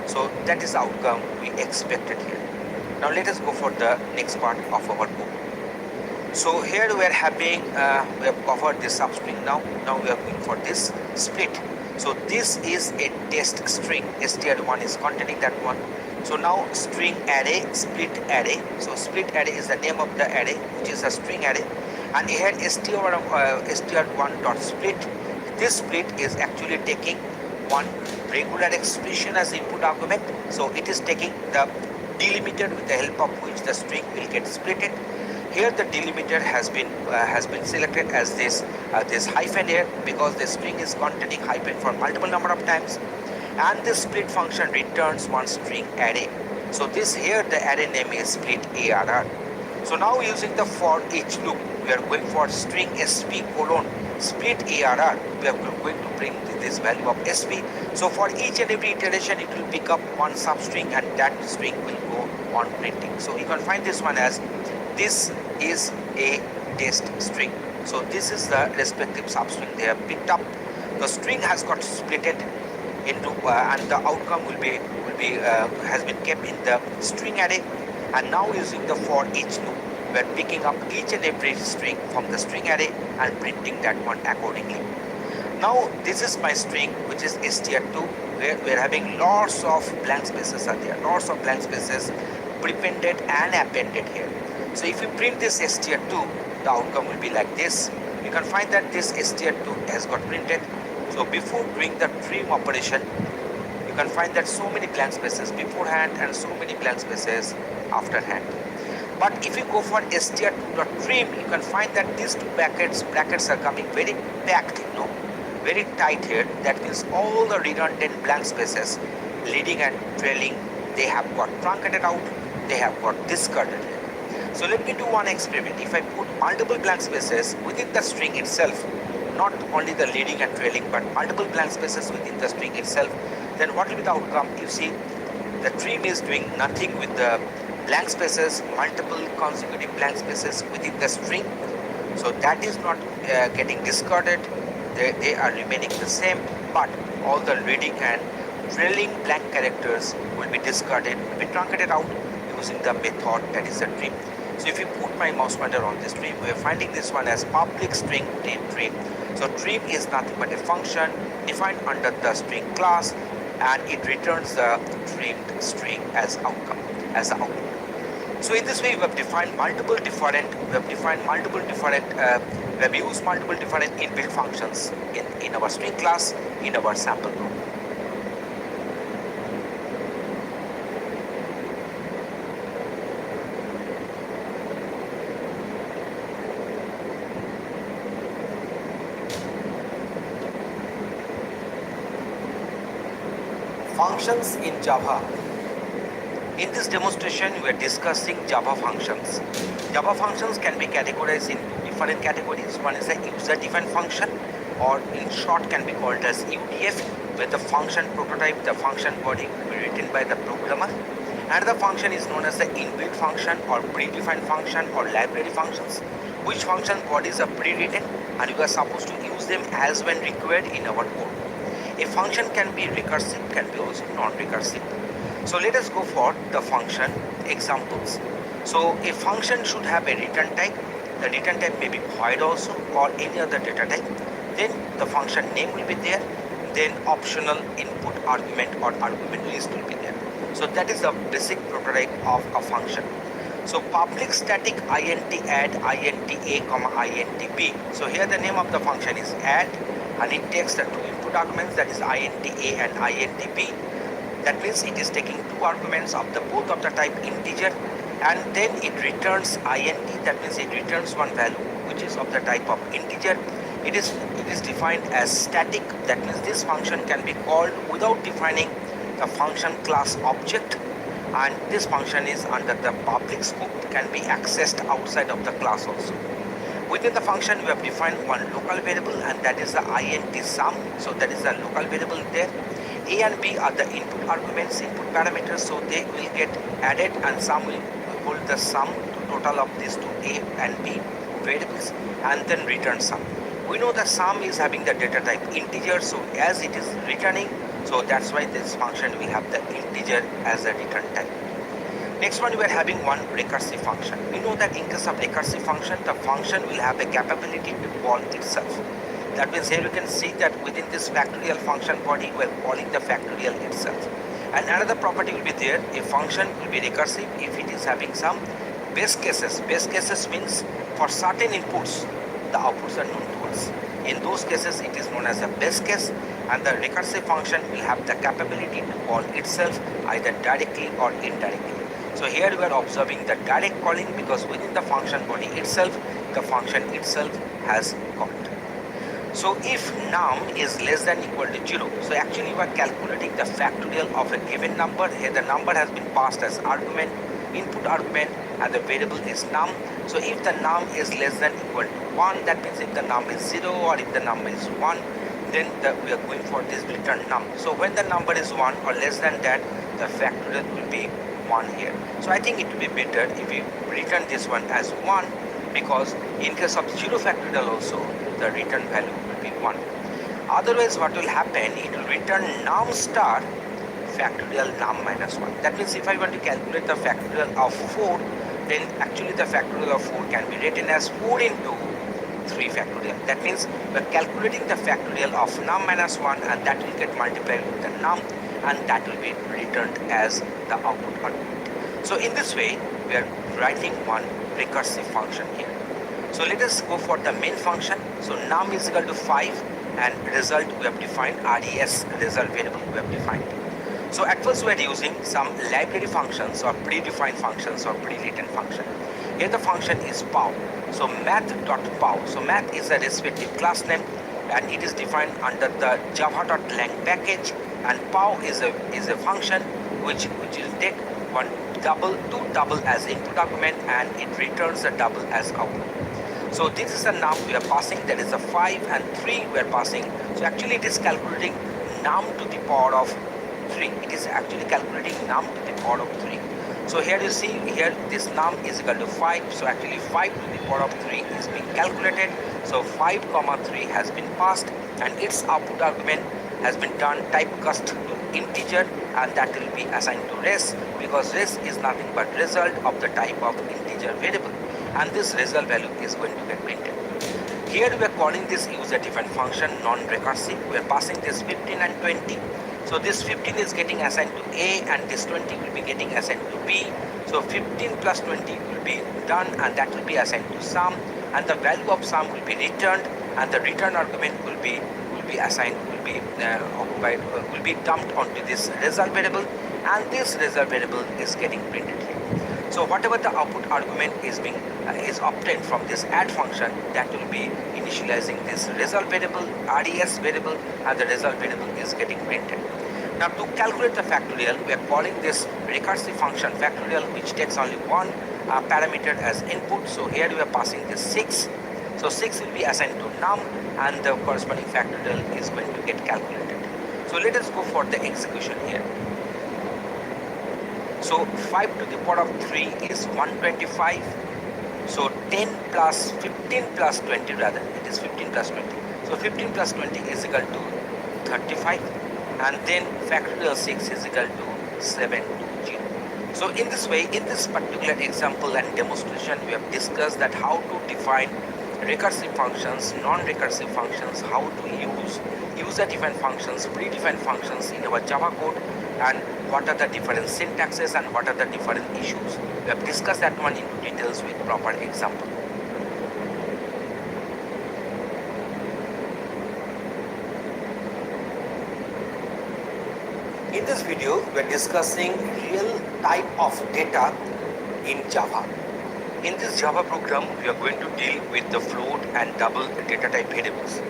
So that is the outcome we expected here. Now let us go for the next part of our book. So here we are having, we have covered this substring now. Now we are going for this split. So this is a test string. str1 is containing that one. So now string array, split array. So split array is the name of the array, which is a string array. And here str1 dot split this split is actually taking one regular expression as input argument. So it is taking the delimiter with the help of which the string will get splitted. Here the delimiter has been selected as this hyphen here, because the string is containing hyphen for multiple number of times, and this split function returns one string array. So this here the array name is split ARR. So now using the for each loop, we are going for string sp colon split ARR. We are going to bring this value of sp. So for each and every iteration, it will pick up one substring, and that string will go on printing. So you can find this one as this is a test string. So this is the respective substring they have picked up. The string has got splitted into and the outcome will be has been kept in the string array. And now using the for each loop, we are picking up each and every string from the string array and printing that one accordingly. Now this is my string, which is str2, where we are having lots of blank spaces are there, lots of blank spaces prepended and appended here. So if you print this str2, the outcome will be like this. You can find that this str2 has got printed. So before doing the trim operation, you can find that so many blank spaces beforehand and so many blank spaces afterhand. But if you go for str2.trim, you can find that these two brackets are coming very packed, very tight here. That means all the redundant blank spaces, leading and trailing, they have got truncated out, they have got discarded. So let me do one experiment. If I put multiple blank spaces within the string itself, not only the leading and trailing, but multiple blank spaces within the string itself, then what will be the outcome? You see, the trim is doing nothing with the blank spaces, multiple consecutive blank spaces within the string. So that is not getting discarded. They are remaining the same, but all the leading and trailing blank characters will be discarded, will be truncated out using the method that is the trim. So if you put my mouse pointer on this trim, we are finding this one as public string trim. So trim is nothing but a function defined under the string class, and it returns the trimmed string as outcome, as the output. So in this way, we have defined multiple different, we have used multiple different inbuilt functions in our string class, in our sample group. Functions in Java. In this demonstration, we are discussing Java functions. Java functions can be categorized in different categories. One is a user-defined function, or in short can be called as UDF, where the function prototype, the function body will be written by the programmer. Another function is known as the inbuilt function or predefined function or library functions, which function bodies are pre-written and you are supposed to use them as when required in our code. A function can be recursive, can be also non-recursive. So let us go for the function examples. So a function should have a return type. The return type may be void also, or any other data type. Then the function name will be there. Then optional input argument or argument list will be there. So that is the basic prototype of a function. So public static int add int a comma int b. So here the name of the function is add, and it takes the two input arguments, that is int a and int b. That means it is taking two arguments of the both of the type integer, and then it returns int. That means it returns one value which is of the type of integer. It is defined as static. That means this function can be called without defining the function class object, and this function is under the public scope, can be accessed outside of the class also. Within the function, we have defined one local variable, and that is the int sum. So that is the local variable there. A and B are the input arguments, input parameters, so they will get added, and sum will hold the sum to total of these two A and B variables, and then return sum. We know the sum is having the data type integer, so as it is returning, so that's why this function will have the integer as a return type. Next one, we are having one recursive function. We know that in case of recursive function, the function will have a capability to call itself. That means here you can see that within this factorial function body, we are calling the factorial itself. And another property will be there, a function will be recursive if it is having some base cases. Base cases means for certain inputs, the outputs are known to us. In those cases, it is known as a best case, and the recursive function will have the capability to call itself either directly or indirectly. So here we are observing the direct calling because within the function body itself, the function itself has called. So if num is less than equal to 0, so actually we are calculating the factorial of a given number. Here the number has been passed as argument, input argument, and the variable is num. So if the num is less than equal to 1, that means if the num is 0 or if the num is 1, then we are going for this return num. So when the number is 1 or less than that, the factorial will be 1 here. So I think it will be better if we return this one as 1, because in case of 0 factorial also, the return value will be 1. Otherwise what will happen, it will return num star factorial num minus 1. That means if I want to calculate the factorial of 4, then actually the factorial of 4 can be written as 4 into 3 factorial. That means we are calculating the factorial of num minus 1, and that will get multiplied with the num, and that will be returned as the output argument. So in this way, we are writing one recursive function here. So let us go for the main function. So num is equal to 5, and result we have defined, res result variable we have defined. So at first we are using some library functions or predefined functions or pre-written function. Here the function is pow. So math.pow. So math is a respective class name, and it is defined under the java.lang package, and pow is a function which will take two double as input argument, and it returns a double as output. So this is the num we are passing, that is a 5, and 3 we are passing. So actually it is calculating num to the power of 3. It is actually calculating num to the power of 3. So here you see, here this num is equal to 5. So actually 5 to the power of 3 is being calculated. So 5 comma 3 has been passed, and its output argument has been done typecast to integer, and that will be assigned to res, because res is nothing but result of the type of integer variable, and this result value is going to get printed. Here we are calling this user-defined function non-recursive. We are passing this 15 and 20. So this 15 is getting assigned to A, and this 20 will be getting assigned to B. So 15 plus 20 will be done, and that will be assigned to sum, and the value of sum will be returned, and the return argument will be assigned, will be dumped onto this result variable, and this result variable is getting printed here. So whatever the output argument is obtained from this add function, that will be initializing this result variable, res variable, and the result variable is getting printed. Now to calculate the factorial, we are calling this recursive function factorial, which takes only one parameter as input. So here we are passing this 6. So 6 will be assigned to num, and the corresponding factorial is going to get calculated. So let us go for the execution here. So 5 to the power of 3 is 125. So 10 plus 15 plus 20, rather it is 15 plus 20. So 15 plus 20 is equal to 35, and then factorial 6 is equal to 720. So in this way, in this particular example and demonstration, we have discussed that how to define recursive functions, non-recursive functions, how to use user-defined functions, predefined functions in our Java code, and what are the different syntaxes and what are the different issues. We have discussed that one into details with proper example. In this video, we are discussing real type of data in Java. In this Java program, we are going to deal with the float and double data type variables.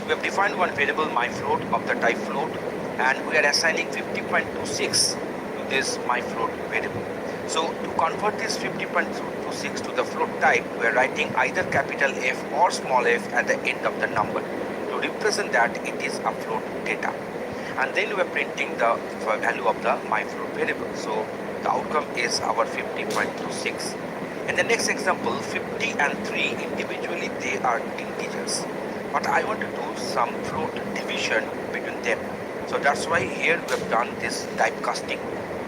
We have defined one variable myFloat of the type float, and we are assigning 50.26 to this myFloat variable. So to convert this 50.26 to the float type, we are writing either capital F or small f at the end of the number to represent that it is a float data. And then we are printing the value of the myFloat variable. So the outcome is our 50.26. In the next example, 50 and 3 individually they are integers, but I want to do some float division between them. So that's why here we have done this typecasting.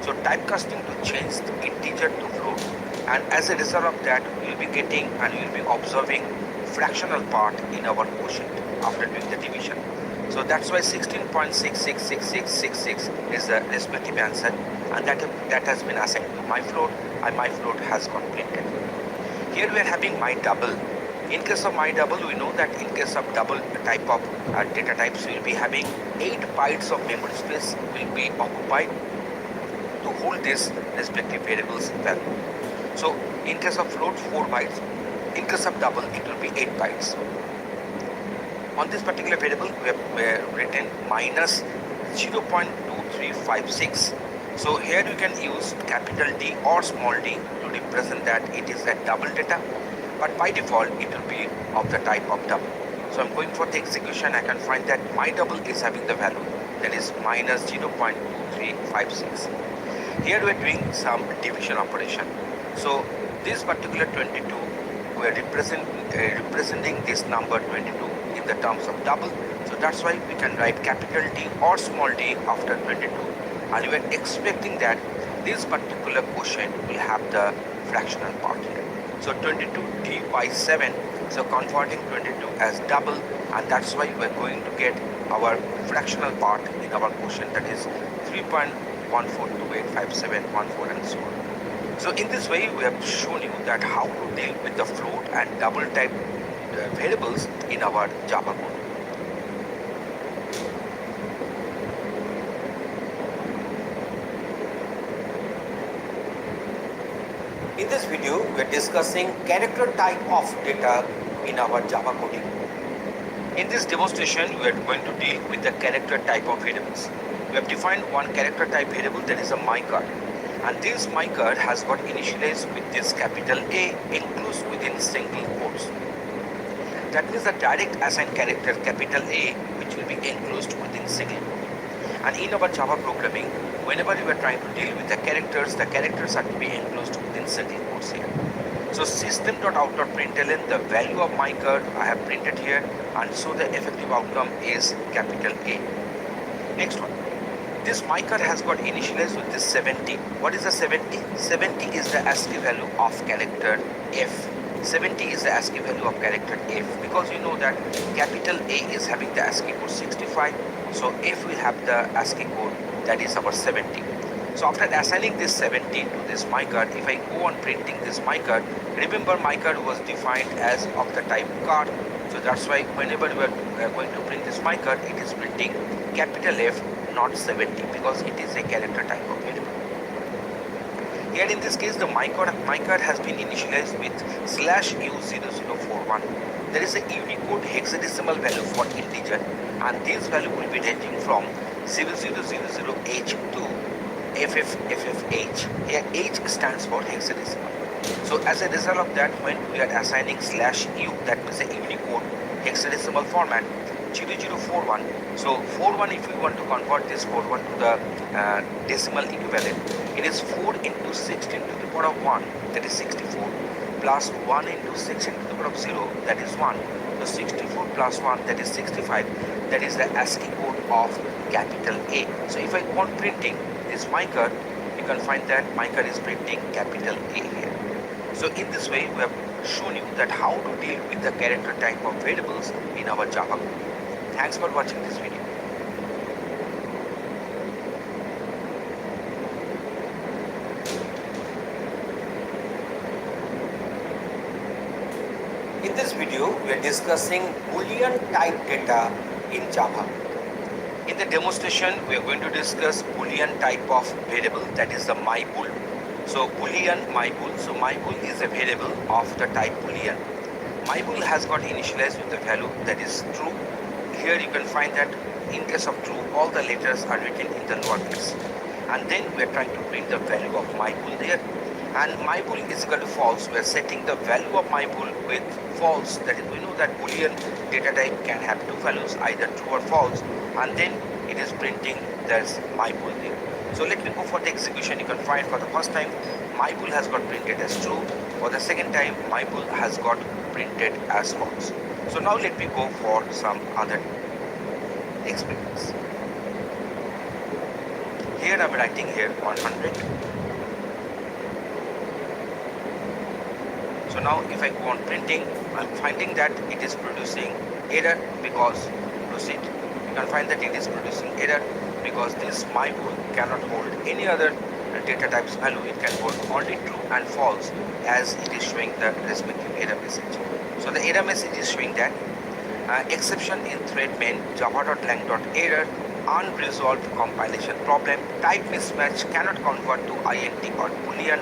So typecasting to change the integer to float, and as a result of that, we will be getting and we will be observing fractional part in our quotient after doing the division. So that's why 16.666666 is the respective answer, and that has been assigned to myFloat, and myFloat has got printed. Here we are having my double. In case of my double, we know that in case of double type of data types, we will be having 8 bytes of memory space will be occupied to hold this respective variables value. So in case of float, 4 bytes. In case of double, it will be 8 bytes. On this particular variable, we have written minus 0.2356. So here you can use capital D or small d to represent that it is a double data, but by default it will be of the type of double. So I'm going for the execution. I can find that my double is having the value that is minus 0.2356. Here we are doing some division operation. So this particular 22, we are representing this number 22 in the terms of double. So that's why we can write capital D or small d after 22. And we are expecting that this particular quotient will have the fractional part here. So 22d by 7, so converting 22 as double, and that's why we are going to get our fractional part in our quotient, that is 3.14285714 and so on. So in this way we have shown you that how to deal with the float and double type variables in our Java code. In this video, we are discussing character type of data in our Java coding. In this demonstration, we are going to deal with the character type of variables. We have defined one character type variable, that is a my card. And this my card has got initialized with this capital A enclosed within single quotes. That means the direct assigned character capital A, which will be enclosed within single quote. And in our Java programming, whenever you are trying to deal with the characters are to be enclosed within single quotes here. So system.out.println, the value of my card I have printed here, and so the effective outcome is capital A. Next one. This my card has got initialized with this 70. What is the 70? 70 is the ASCII value of character F. 70 is the ASCII value of character F, because you know that capital A is having the ASCII code 65. So F will have the ASCII code that is our 70. So after assigning this 70 to this my card, if I go on printing this my card, remember my card was defined as of the type card. So that's why whenever we are going to print this my card, it is printing capital F, not 70, because it is a character type of variable. Here in this case, the my card has been initialized with /u0041. There is a Unicode hexadecimal value for integer, and this value will be ranging from 0000H to FFFH. Here H stands for hexadecimal. So as a result of that, when we are assigning /u, that means a Unicode hexadecimal format, 0041. So 41, if we want to convert this 41 to the decimal equivalent, it is 4 into 16 to the power of 1, that is 64, plus 1 into 16 to the power of 0, that is 1. So 64 plus 1, that is 65. That is the ASCII code of capital A. So if I go on printing this my card, you can find that my card is printing capital A here. So in this way, we have shown you that how to deal with the character type of variables in our Java code. Thanks for watching this video. In this video, we are discussing Boolean type data in Java. In the demonstration, we are going to discuss Boolean type of variable, that is the myBool. So Boolean, myBool. So myBool is a variable of the type Boolean. MyBool has got initialized with the value that is true. Here you can find that in case of true, all the letters are written in the lowercase. And then we are trying to print the value of myBool there. And myBool is equal to false. We are setting the value of myBool with false. That is, we know that Boolean data type can have two values, either true or false. And then it is printing there's myBool there. So let me go for the execution. You can find for the first time, myBool has got printed as true. For the second time, myBool has got printed as false. So now let me go for some other experiments. Here I am writing here 100. So now if I go on printing, I am finding that it is producing error because proceed. You can find that it is producing error because this myBool cannot hold any other data types value. It can hold only true and false as it is showing the respective error message. So the error message is showing that exception in thread main java.lang.error, unresolved compilation problem, type mismatch, cannot convert to int or boolean.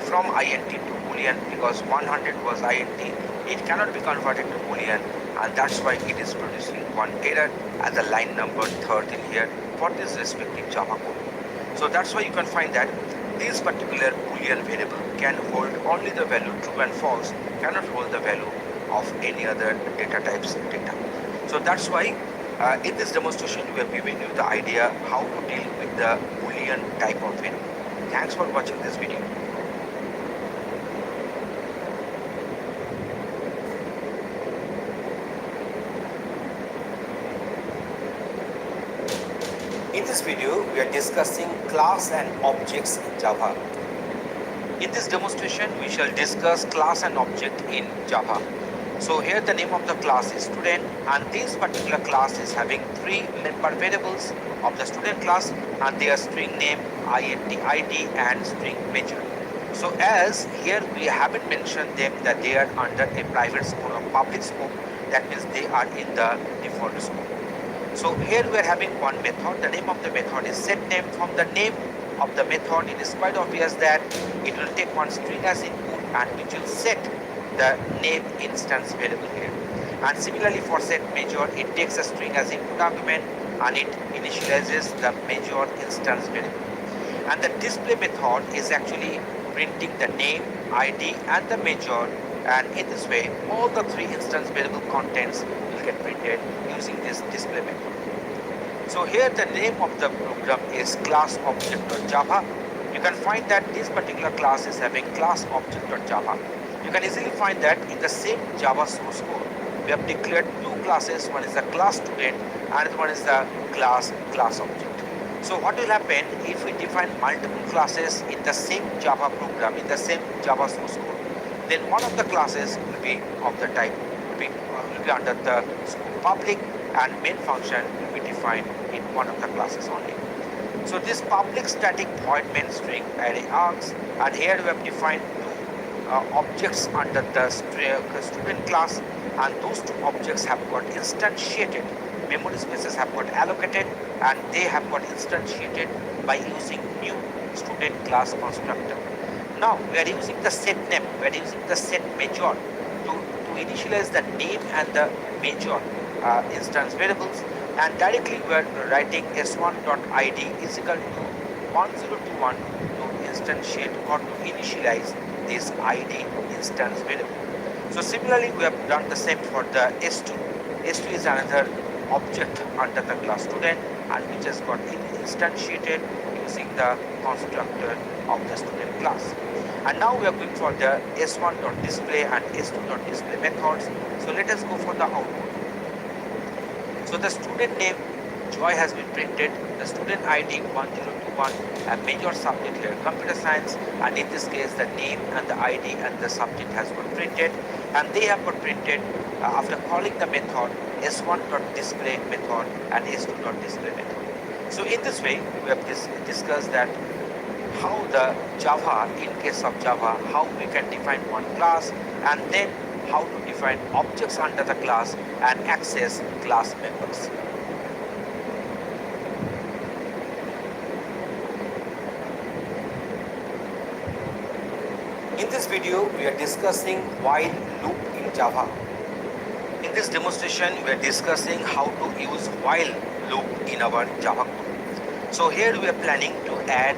From int to boolean, because 100 was int, it cannot be converted to boolean, and that's why it is producing one error at the line number 13 here for this respective Java code. So that's why you can find that this particular boolean variable can hold only the value true and false, cannot hold the value of any other data types data. So that's why in this demonstration we have given you the idea how to deal with the boolean type of variable. Thanks for watching this video. In this video, we are discussing class and objects in Java. In this demonstration, we shall discuss class and object in Java. So here the name of the class is student, and this particular class is having three member variables of the student class, and their string name, int id, and string major. So as here we haven't mentioned them that they are under a private scope or public scope, that means they are in the default scope. So here we are having one method. The name of the method is setName. From the name of the method, it is quite obvious that it will take one string as input and which will set the name instance variable here. And similarly for setMajor, it takes a string as input argument and it initializes the major instance variable. And the display method is actually printing the name, ID and the major, and in this way all the three instance variable contents will get printed using this display method. So here the name of the program is class object.java. You can find that this particular class is having class object.java. You can easily find that in the same Java source code we have declared two classes. One is the class student and one is the class object. So what will happen if we define multiple classes in the same Java program, in the same Java source code? Then one of the classes will be of the type will be under the scope public, and main function will be defined in one of the classes only. So this public static void main string array args, and here we have defined two objects under the student class, and those two objects have got instantiated, memory spaces have got allocated, and they have got instantiated by using new student class constructor. Now we are using the setName, we are using the setMajor to initialize the name and the major instance variables, and directly we are writing s1.id is equal to 1021 to instantiate or to initialize this id instance variable. So similarly we have done the same for the s2. S2 is another object under the class student and which has got instantiated using the constructor of the student class. And now we are going for the s1.display and s2.display methods. So let us go for the output. So the student name Joy has been printed, the student ID 1021, a major subject here computer science, and in this case the name and the ID and the subject has got printed, and they have got printed after calling the method s1.display method and s2.display method. So in this way we have discussed that how the Java, in case of Java, how we can define one class, and then how to define objects under the class and access class members. In this video, we are discussing while loop in Java. In this demonstration, we are discussing how to use while loop in our Java code. So here we are planning to add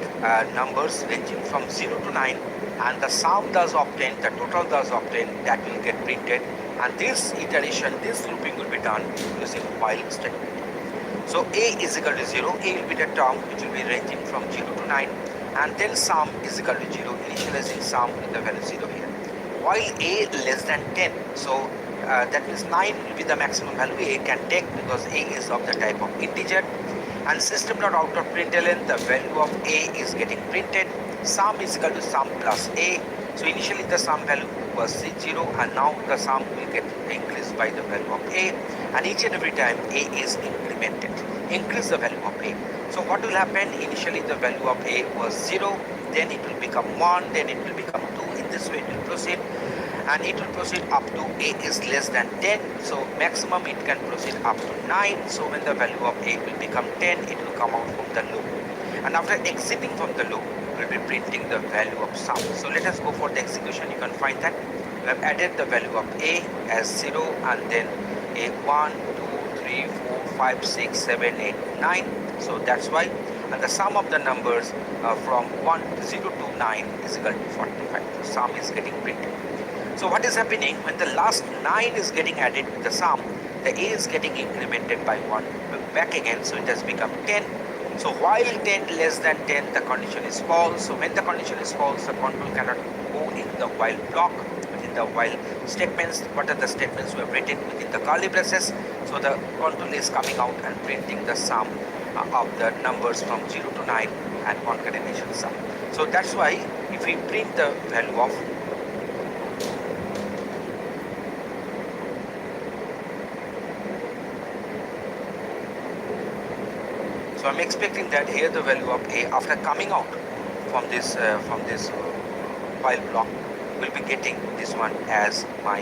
numbers ranging from 0 to 9, and the sum thus obtained, the total thus obtained, that will get printed, and this iteration, this looping will be done using while statement. So a is equal to 0, a will be the term which will be ranging from 0 to 9, and then sum is equal to 0, initializing sum with the value 0 here. While a less than 10, so that means 9 will be the maximum value a can take, because a is of the type of integer, and system.out.println, the value of a is getting printed. Sum is equal to sum plus a. So initially the sum value was 0, and now the sum will get increased by the value of a, and each and every time a is incremented, increase the value of a. So what will happen? Initially the value of a was 0, then it will become 1, then it will become 2. In this way it will proceed, and it will proceed up to a is less than 10, so maximum it can proceed up to 9. So when the value of a will become 10, it will come out from the loop, and after exiting from the loop we'll be printing the value of sum. So let us go for the execution. You can find that we have added the value of a as 0 and then a 1 2 3 4 5 6 7 8 9. So that's why, and the sum of the numbers from 0 to 9 is equal to 45. So sum is getting printed. So what is happening when the last 9 is getting added with the sum, the a is getting incremented by 1 back again, so it has become 10. So while 10 less than 10, the condition is false. So when the condition is false, the control cannot go in the while block, within the while statements. What are the statements we have written within the curly braces? So the control is coming out and printing the sum of the numbers from 0 to 9 and concatenation sum. So that's why if we print the value of So I'm expecting that here the value of a after coming out from this while block will be getting this one as my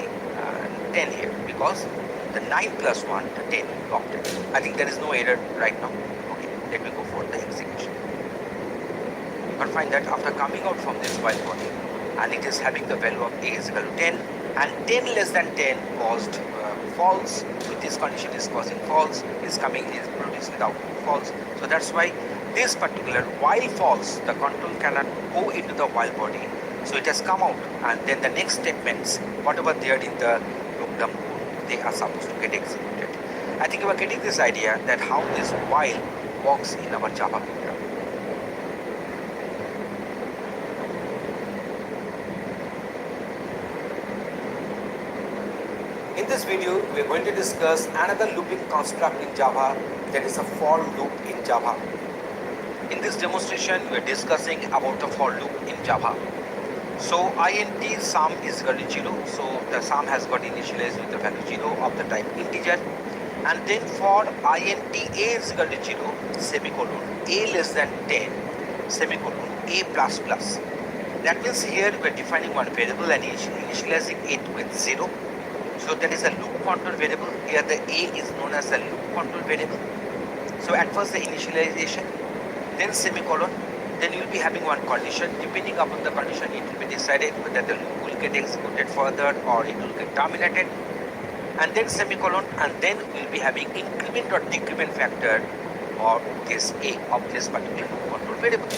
10 here, because the 9 plus 1, the 10 blocked it. I think there is no error right now. Okay, let me go for the execution. You can find that after coming out from this while body, and it is having the value of a is equal to 10, and 10 less than 10 caused false. With this condition is causing false, is produced without false. So that's why this particular while false, the control cannot go into the while body. So it has come out, and then the next statements, whatever they are in the program code, they are supposed to get executed. I think you are getting this idea that how this while works in our Java program. In this video, we are going to discuss another looping construct in Java, that is a for loop in Java. In this demonstration, we are discussing about the for loop in Java. So int sum is equal to 0, so the sum has got initialized with the value 0 of the type integer, and then for int a is equal to 0, semicolon, a less than 10, semicolon, a plus plus. That means here we are defining one variable and initializing it with 0. So that is a loop control variable. Here the a is known as the loop control variable. So at first the initialization, then semicolon, then you will be having one condition. Depending upon the condition, it will be decided whether the loop will get executed further or it will get terminated. And then semicolon, and then we will be having increment or decrement factor of this a of this particular loop control variable.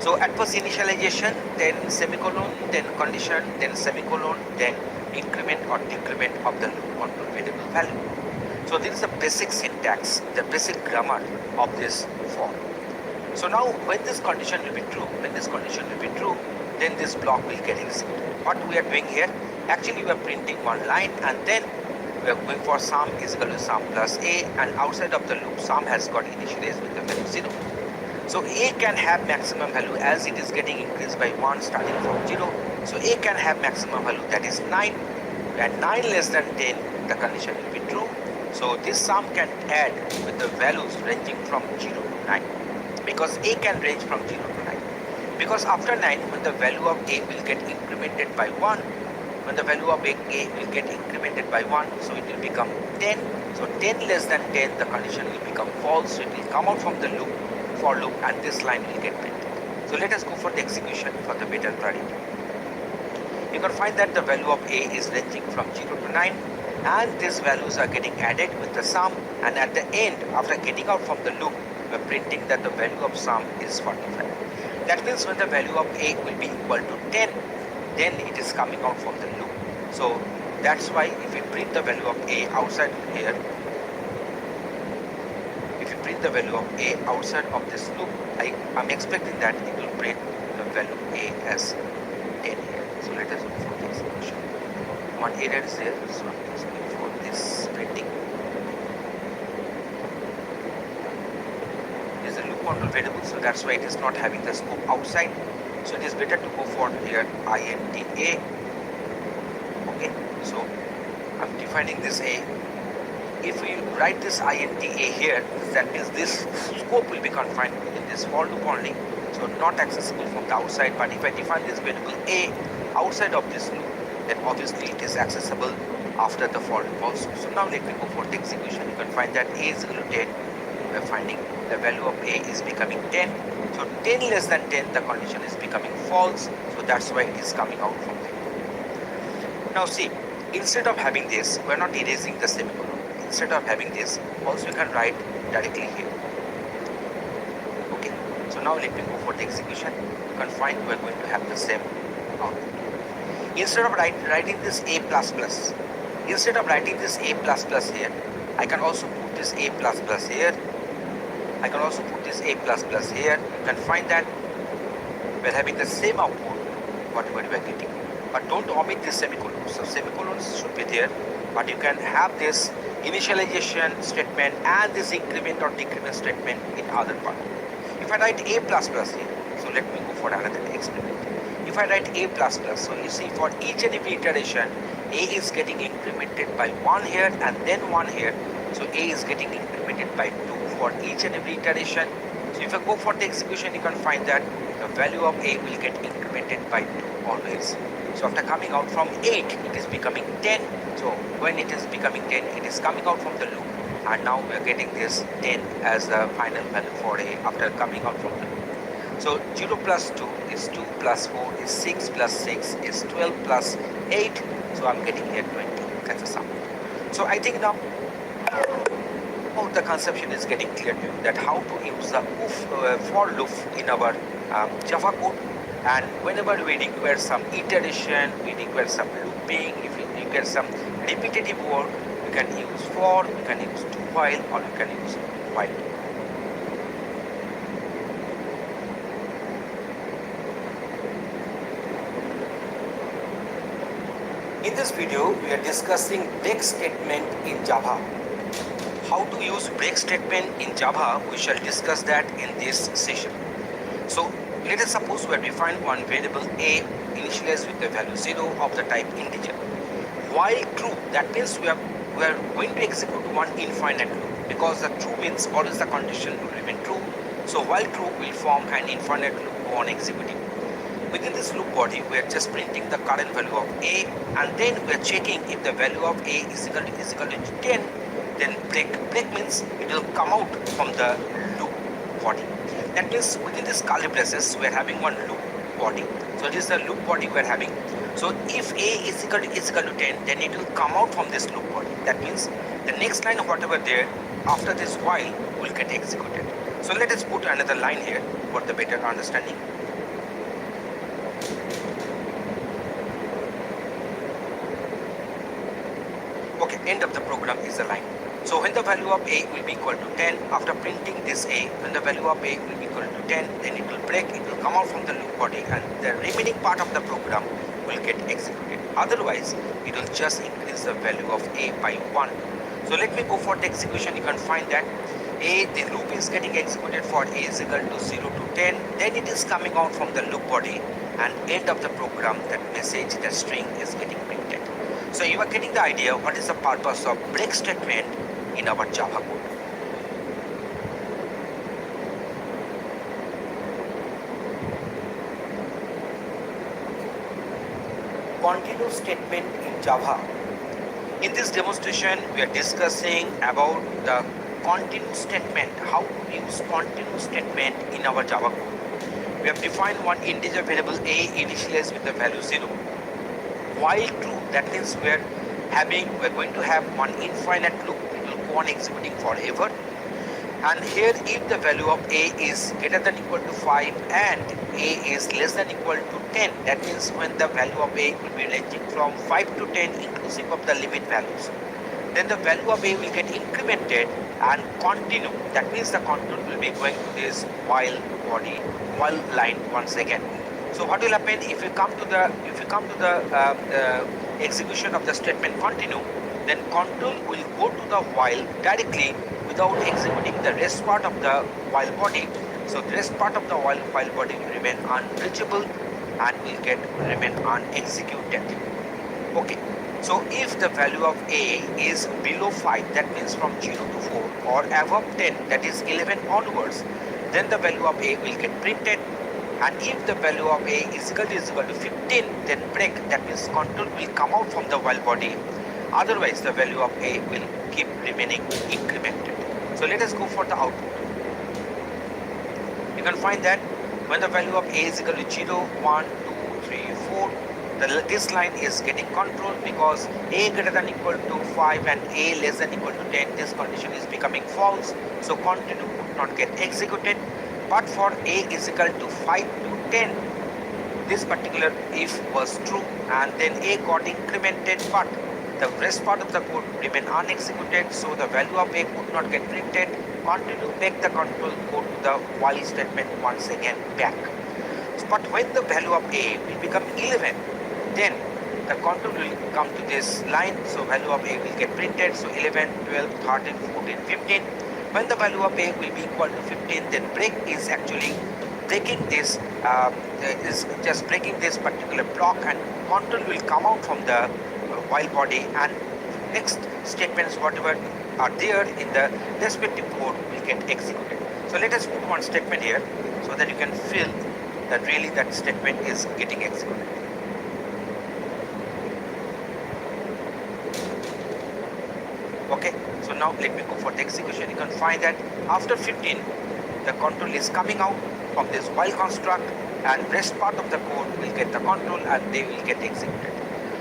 So at first initialization, then semicolon, then condition, then semicolon, then increment or decrement of the loop control variable value. So this is the basic syntax, the basic grammar of this for. So now when this condition will be true, then this block will get executed. What we are doing here, actually we are printing one line, and then we are going for sum is equal to sum plus a, and outside of the loop sum has got initialized with the value 0. So a can have maximum value as it is getting increased by 1 starting from 0. So a can have maximum value, that is 9, and 9 less than 10, the condition will be true. So this sum can add with the values ranging from 0 to 9, because a can range from 0 to 9. Because after 9, when the value of a will get incremented by 1, when the value of a will get incremented by 1, so it will become 10. So 10 less than 10, the condition will become false, so it will come out from the loop, for loop, and this line will get printed. So let us go for the execution for the better clarity. You can find that the value of a is ranging from 0 to 9, and these values are getting added with the sum, and at the end, after getting out from the loop, we are printing that the value of sum is 45. That means when the value of a will be equal to 10, then it is coming out from the loop. So that's why if we print the value of a outside here, if you print the value of a outside of this loop, I'm expecting that it will print the value a as 10 here. So let us go for the execution. One error is there, so I'm just going for this printing. This is a loop control variable, so that's why it is not having the scope outside. So it is better to go for here int a. Okay, so I'm defining this a. If we write this int a here, that means this scope will be confined within this for loop only, so not accessible from the outside. But if I define this variable a outside of this loop, then obviously it is accessible after the for loop also. So now let me go for the execution. You can find that a is equal to 10. We are finding the value of a is becoming 10. So 10 less than 10, the condition is becoming false. So that's why it is coming out from there. Now see, instead of having this, we are not erasing the semicolon. Instead of having this, also you can write directly here. Okay. So now let me go for the execution. You can find we are going to have the same output. Instead of writing this a plus plus, instead of writing this a plus plus here, I can also put this a plus plus here. I can also put this a plus plus here. You can find that we're having the same output whatever we are getting. But don't omit this semicolon. So semicolons should be there, but you can have this initialization statement and this increment or decrement statement in other part. If I write a plus plus here, so let me go for another experiment. If I write a plus plus, so you see for each and every iteration, a is getting incremented by 1 here and then 1 here. So a is getting incremented by 2 for each and every iteration. So if I go for the execution, you can find that the value of a will get incremented by 2 always. So after coming out from 8, it is becoming 10. So when it is becoming 10, it is coming out from the loop. And now we are getting this 10 as the final value for a after coming out from the loop. So 0 plus 2 is 2 plus 4 is 6 plus 6 is 12 plus 8. So I'm getting here 20. That's the sum. So I think now the conception is getting clear to you that how to use the for loop in our Java code. And whenever we require some iteration, we require some looping, if we require some repetitive work, we can use for, we can use do while, or we can use while. In this video, we are discussing break statement in Java. How to use break statement in Java, we shall discuss that in this session. So let us suppose we have defined one variable a initialized with the value 0 of the type integer. While true, that means we are going to execute one infinite loop, because the true means always the condition will remain true. So while true will form an infinite loop on executing. Within this loop body, we are just printing the current value of a, and then we are checking if the value of a is equal to 10. Then break means it will come out from the loop body. That means within this curly braces, we are having one loop body. So this is the loop body we are having. So if a is equal to 10, then it will come out from this loop body. That means the next line of whatever there after this while will get executed. So let us put another line here for the better understanding. Okay, end of the program is the line. So when the value of a will be equal to 10, after printing this a, when the value of a will be equal to 10, then it will break, it will come out from the loop body, and the remaining part of the program will get executed. Otherwise, it will just increase the value of a by 1. So let me go for the execution. You can find that the loop is getting executed for a is equal to 0 to 10, then it is coming out from the loop body, and end of the program, that message, that string is getting printed. So you are getting the idea what is the purpose of break statement in our Java code. Continue statement in Java. In this demonstration, we are discussing about the continue statement, how to use continue statement in our Java code. We have defined one integer variable a initialized with the value 0. While true, that means we are going to have one infinite loop, it will go on executing forever. And here if the value of a is greater than equal to 5 and a is less than equal to 10, that means when the value of a will be ranging from 5 to 10 inclusive of the limit values, then the value of a will get incremented and continue. That means the control will be going to this while body, while line once again. So what will happen if you come to the execution of the statement continue, then control will go to the while directly without executing the rest part of the while body. So the rest part of the while body will remain unreachable and will remain unexecuted. Okay. So if the value of a is below 5, that means from 0 to 4, or above 10, that is 11 onwards, then the value of a will get printed. And if the value of A is equal to 15, then break, that means control will come out from the while body. Otherwise, the value of A will keep remaining incremented. So let us go for the output. You can find that when the value of A is equal to 0, 1, 2, 3, 4, this line is getting controlled because A greater than equal to 5 and A less than equal to 10, this condition is becoming false, so continue would not get executed. But for A is equal to 5 to 10, this particular if was true, and then A got incremented, but the rest part of the code remain unexecuted, so the value of A could not get printed. Continue make the control go to the while statement once again back. But when the value of A will become 11, then the control will come to this line, so value of A will get printed. So 11, 12, 13, 14, 15. When the value of A will be equal to 15, then break is actually breaking this, is just breaking this particular block, and control will come out from the while body, and next statements whatever are there in the respective code will get executed. So let us put one statement here so that you can feel that really that statement is getting executed. Okay, so now let me go for the execution. You can find that after 15, the control is coming out from this while construct, and rest part of the code will get the control and they will get executed.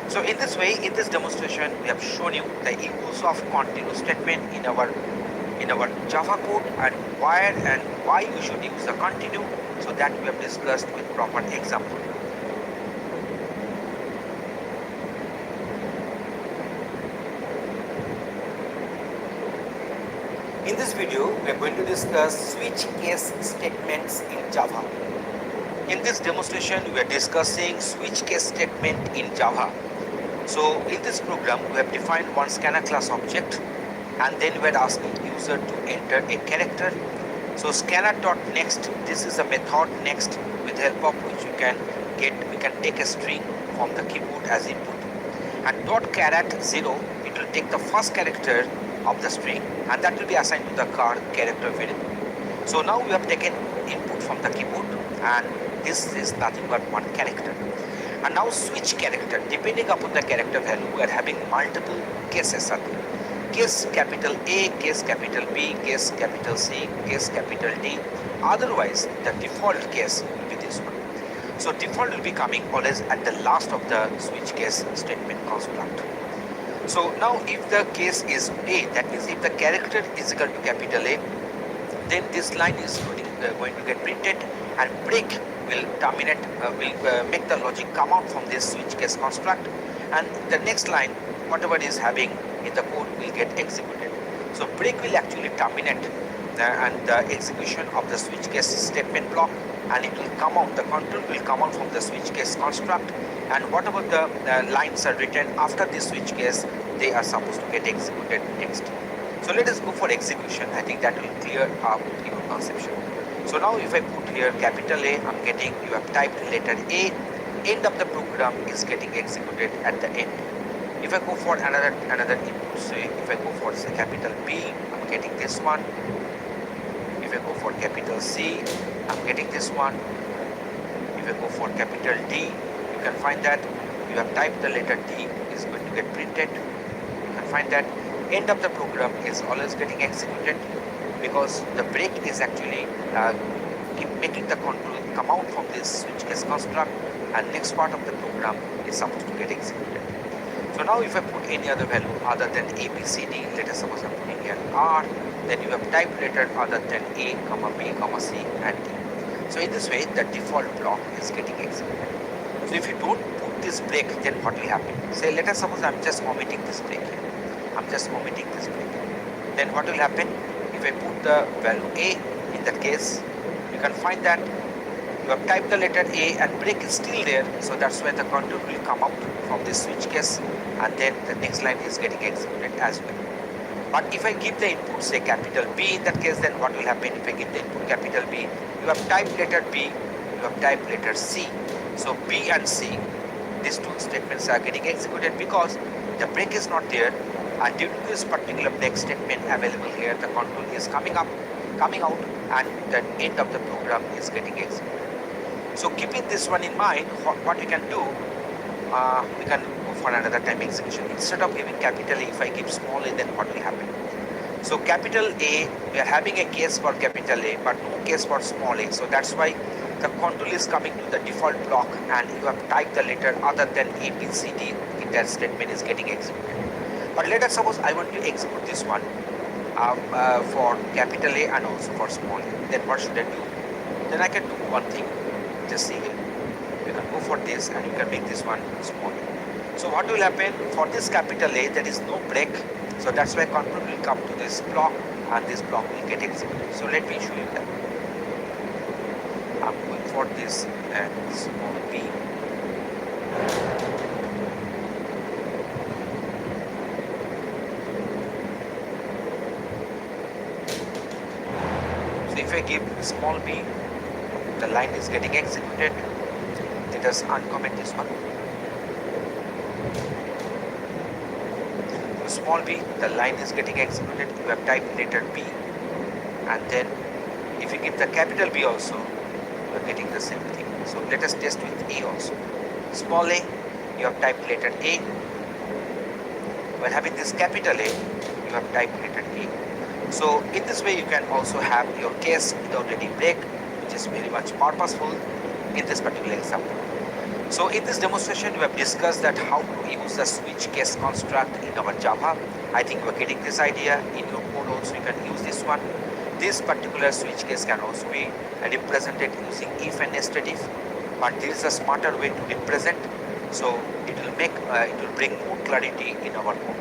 So in this way, in this demonstration, we have shown you the use of continue statement in our Java code, and why you should use the continue, so that we have discussed with proper example. In this video, we are going to discuss switch case statements in Java. In this demonstration, we are discussing switch case statement in Java. So in this program, we have defined one scanner class object, and then we are asking user to enter a character. So scanner.next, this is a method next, with help of which we can take a string from the keyboard as input. And .caret0, it will take the first character of the string, and that will be assigned to the character variable. So now we have taken input from the keyboard, and this is nothing but one character. And now switch character, depending upon the character value, we are having multiple cases. Case capital A, case capital B, case capital C, case capital D. Otherwise, the default case will be this one. So default will be coming always at the last of the switch case statement construct. So now if the case is A, that means if the character is equal to capital A, then this line is going to get printed, and break will terminate, will make the logic come out from this switch case construct, and the next line, whatever is having in the code, will get executed. So break will actually terminate and the execution of the switch case statement block, and it will come out, the control will come out from the switch case construct, and whatever the lines are written after this switch case, they are supposed to get executed next. So let us go for execution. I think that will clear up your conception. So now if I put here capital A, I'm getting, you have typed letter A, end of the program is getting executed at the end. If I go for another input, say if I go for say capital B, I'm getting this one. If I go for capital C, I'm getting this one. If I go for capital D, you can find that you have typed the letter D is going to get printed. You can find that end of the program is always getting executed, because the break is actually making the control come out from this switch case construct, and next part of the program is supposed to get executed. So now if I put any other value other than A, B, C, D, let us suppose I'm putting here R, then you have type letter other than A, B, C and D. So in this way the default block is getting executed. So if you don't put this break, then what will happen? Say let us suppose I'm just omitting this break here. I'm just omitting this break. Then what will happen? If I put the value A, in that case, you can find that you have typed the letter A and break is still there, so that's why the control will come out from this switch case, and then the next line is getting executed as well. But if I give the input say capital B, in that case, then what will happen? If I give the input capital B, you have typed letter B, you have typed letter C. So B and C, these two statements are getting executed because the break is not there, and due to this particular break statement available here, the control is coming out, and the end of the program is getting executed. So keeping this one in mind, what we can do, we can go for another time execution. Instead of giving capital A, if I give small a, then what will happen? So capital A, we are having a case for capital A, but no case for small a. So that's why the control is coming to the default block, and you have typed the letter other than A, B, C, D. That statement is getting executed. But let us suppose I want to execute this one for capital A and also for small a. Then what should I do? Then I can do one thing. Just see here. You can go for this and you can make this one small a. So what will happen? For this capital A, there is no break. So that's why control will come to this block and this block will get executed. So let me show you that. I'm going for this and small b. So if I give small b, the line is getting executed. Let us uncomment this one. So small b, the line is getting executed. You have typed letter B, and then if you give the capital B also, you are getting the same thing. So let us test with A also. Small a, you have typed letter A. When having this capital A, you have typed letter A. So in this way you can also have your case without any break, which is very much purposeful in this particular example. So in this demonstration we have discussed that how to use the switch case construct in our Java. I think you are getting this idea. In your code also you can use this one. This particular switch case can also be represented using if and nested if, but there is a smarter way to represent, so it will bring more clarity in our code.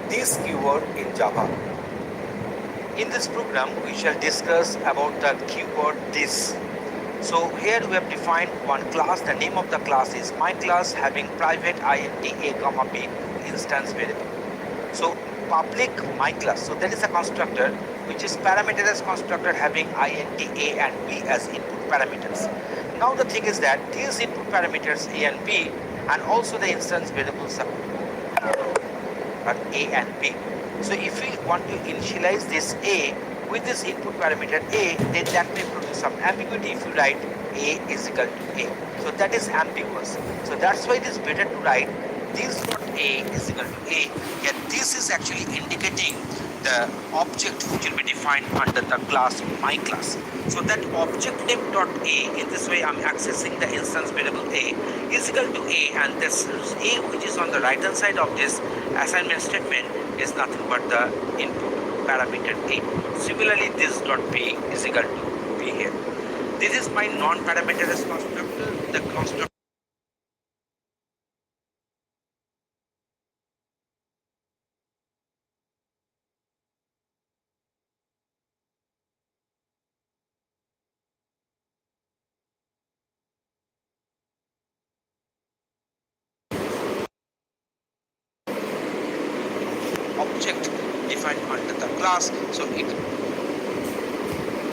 This keyword in Java. In this program we shall discuss about the keyword this. So here we have defined one class. The name of the class is my class, having private int a comma b instance variable. So public my class, so that is a constructor which is parameterized constructor having int a and b as input parameters. Now the thing is that these input parameters a and b and also the instance variables are a and b. So if we want to initialize this a with this input parameter a, then that may produce some ambiguity if you write a is equal to a. So that is ambiguous. So that's why it is better to write this dot a is equal to a. And this is actually indicating the object which will be defined under the class my class. So that object name dot a, in this way I'm accessing the instance variable a is equal to a, and this a which is on the right hand side of this assignment statement is nothing but the input parameter a. Similarly, this dot b is equal to b here. This is my non-parameterized constructor. The constructor object defined under the class. So it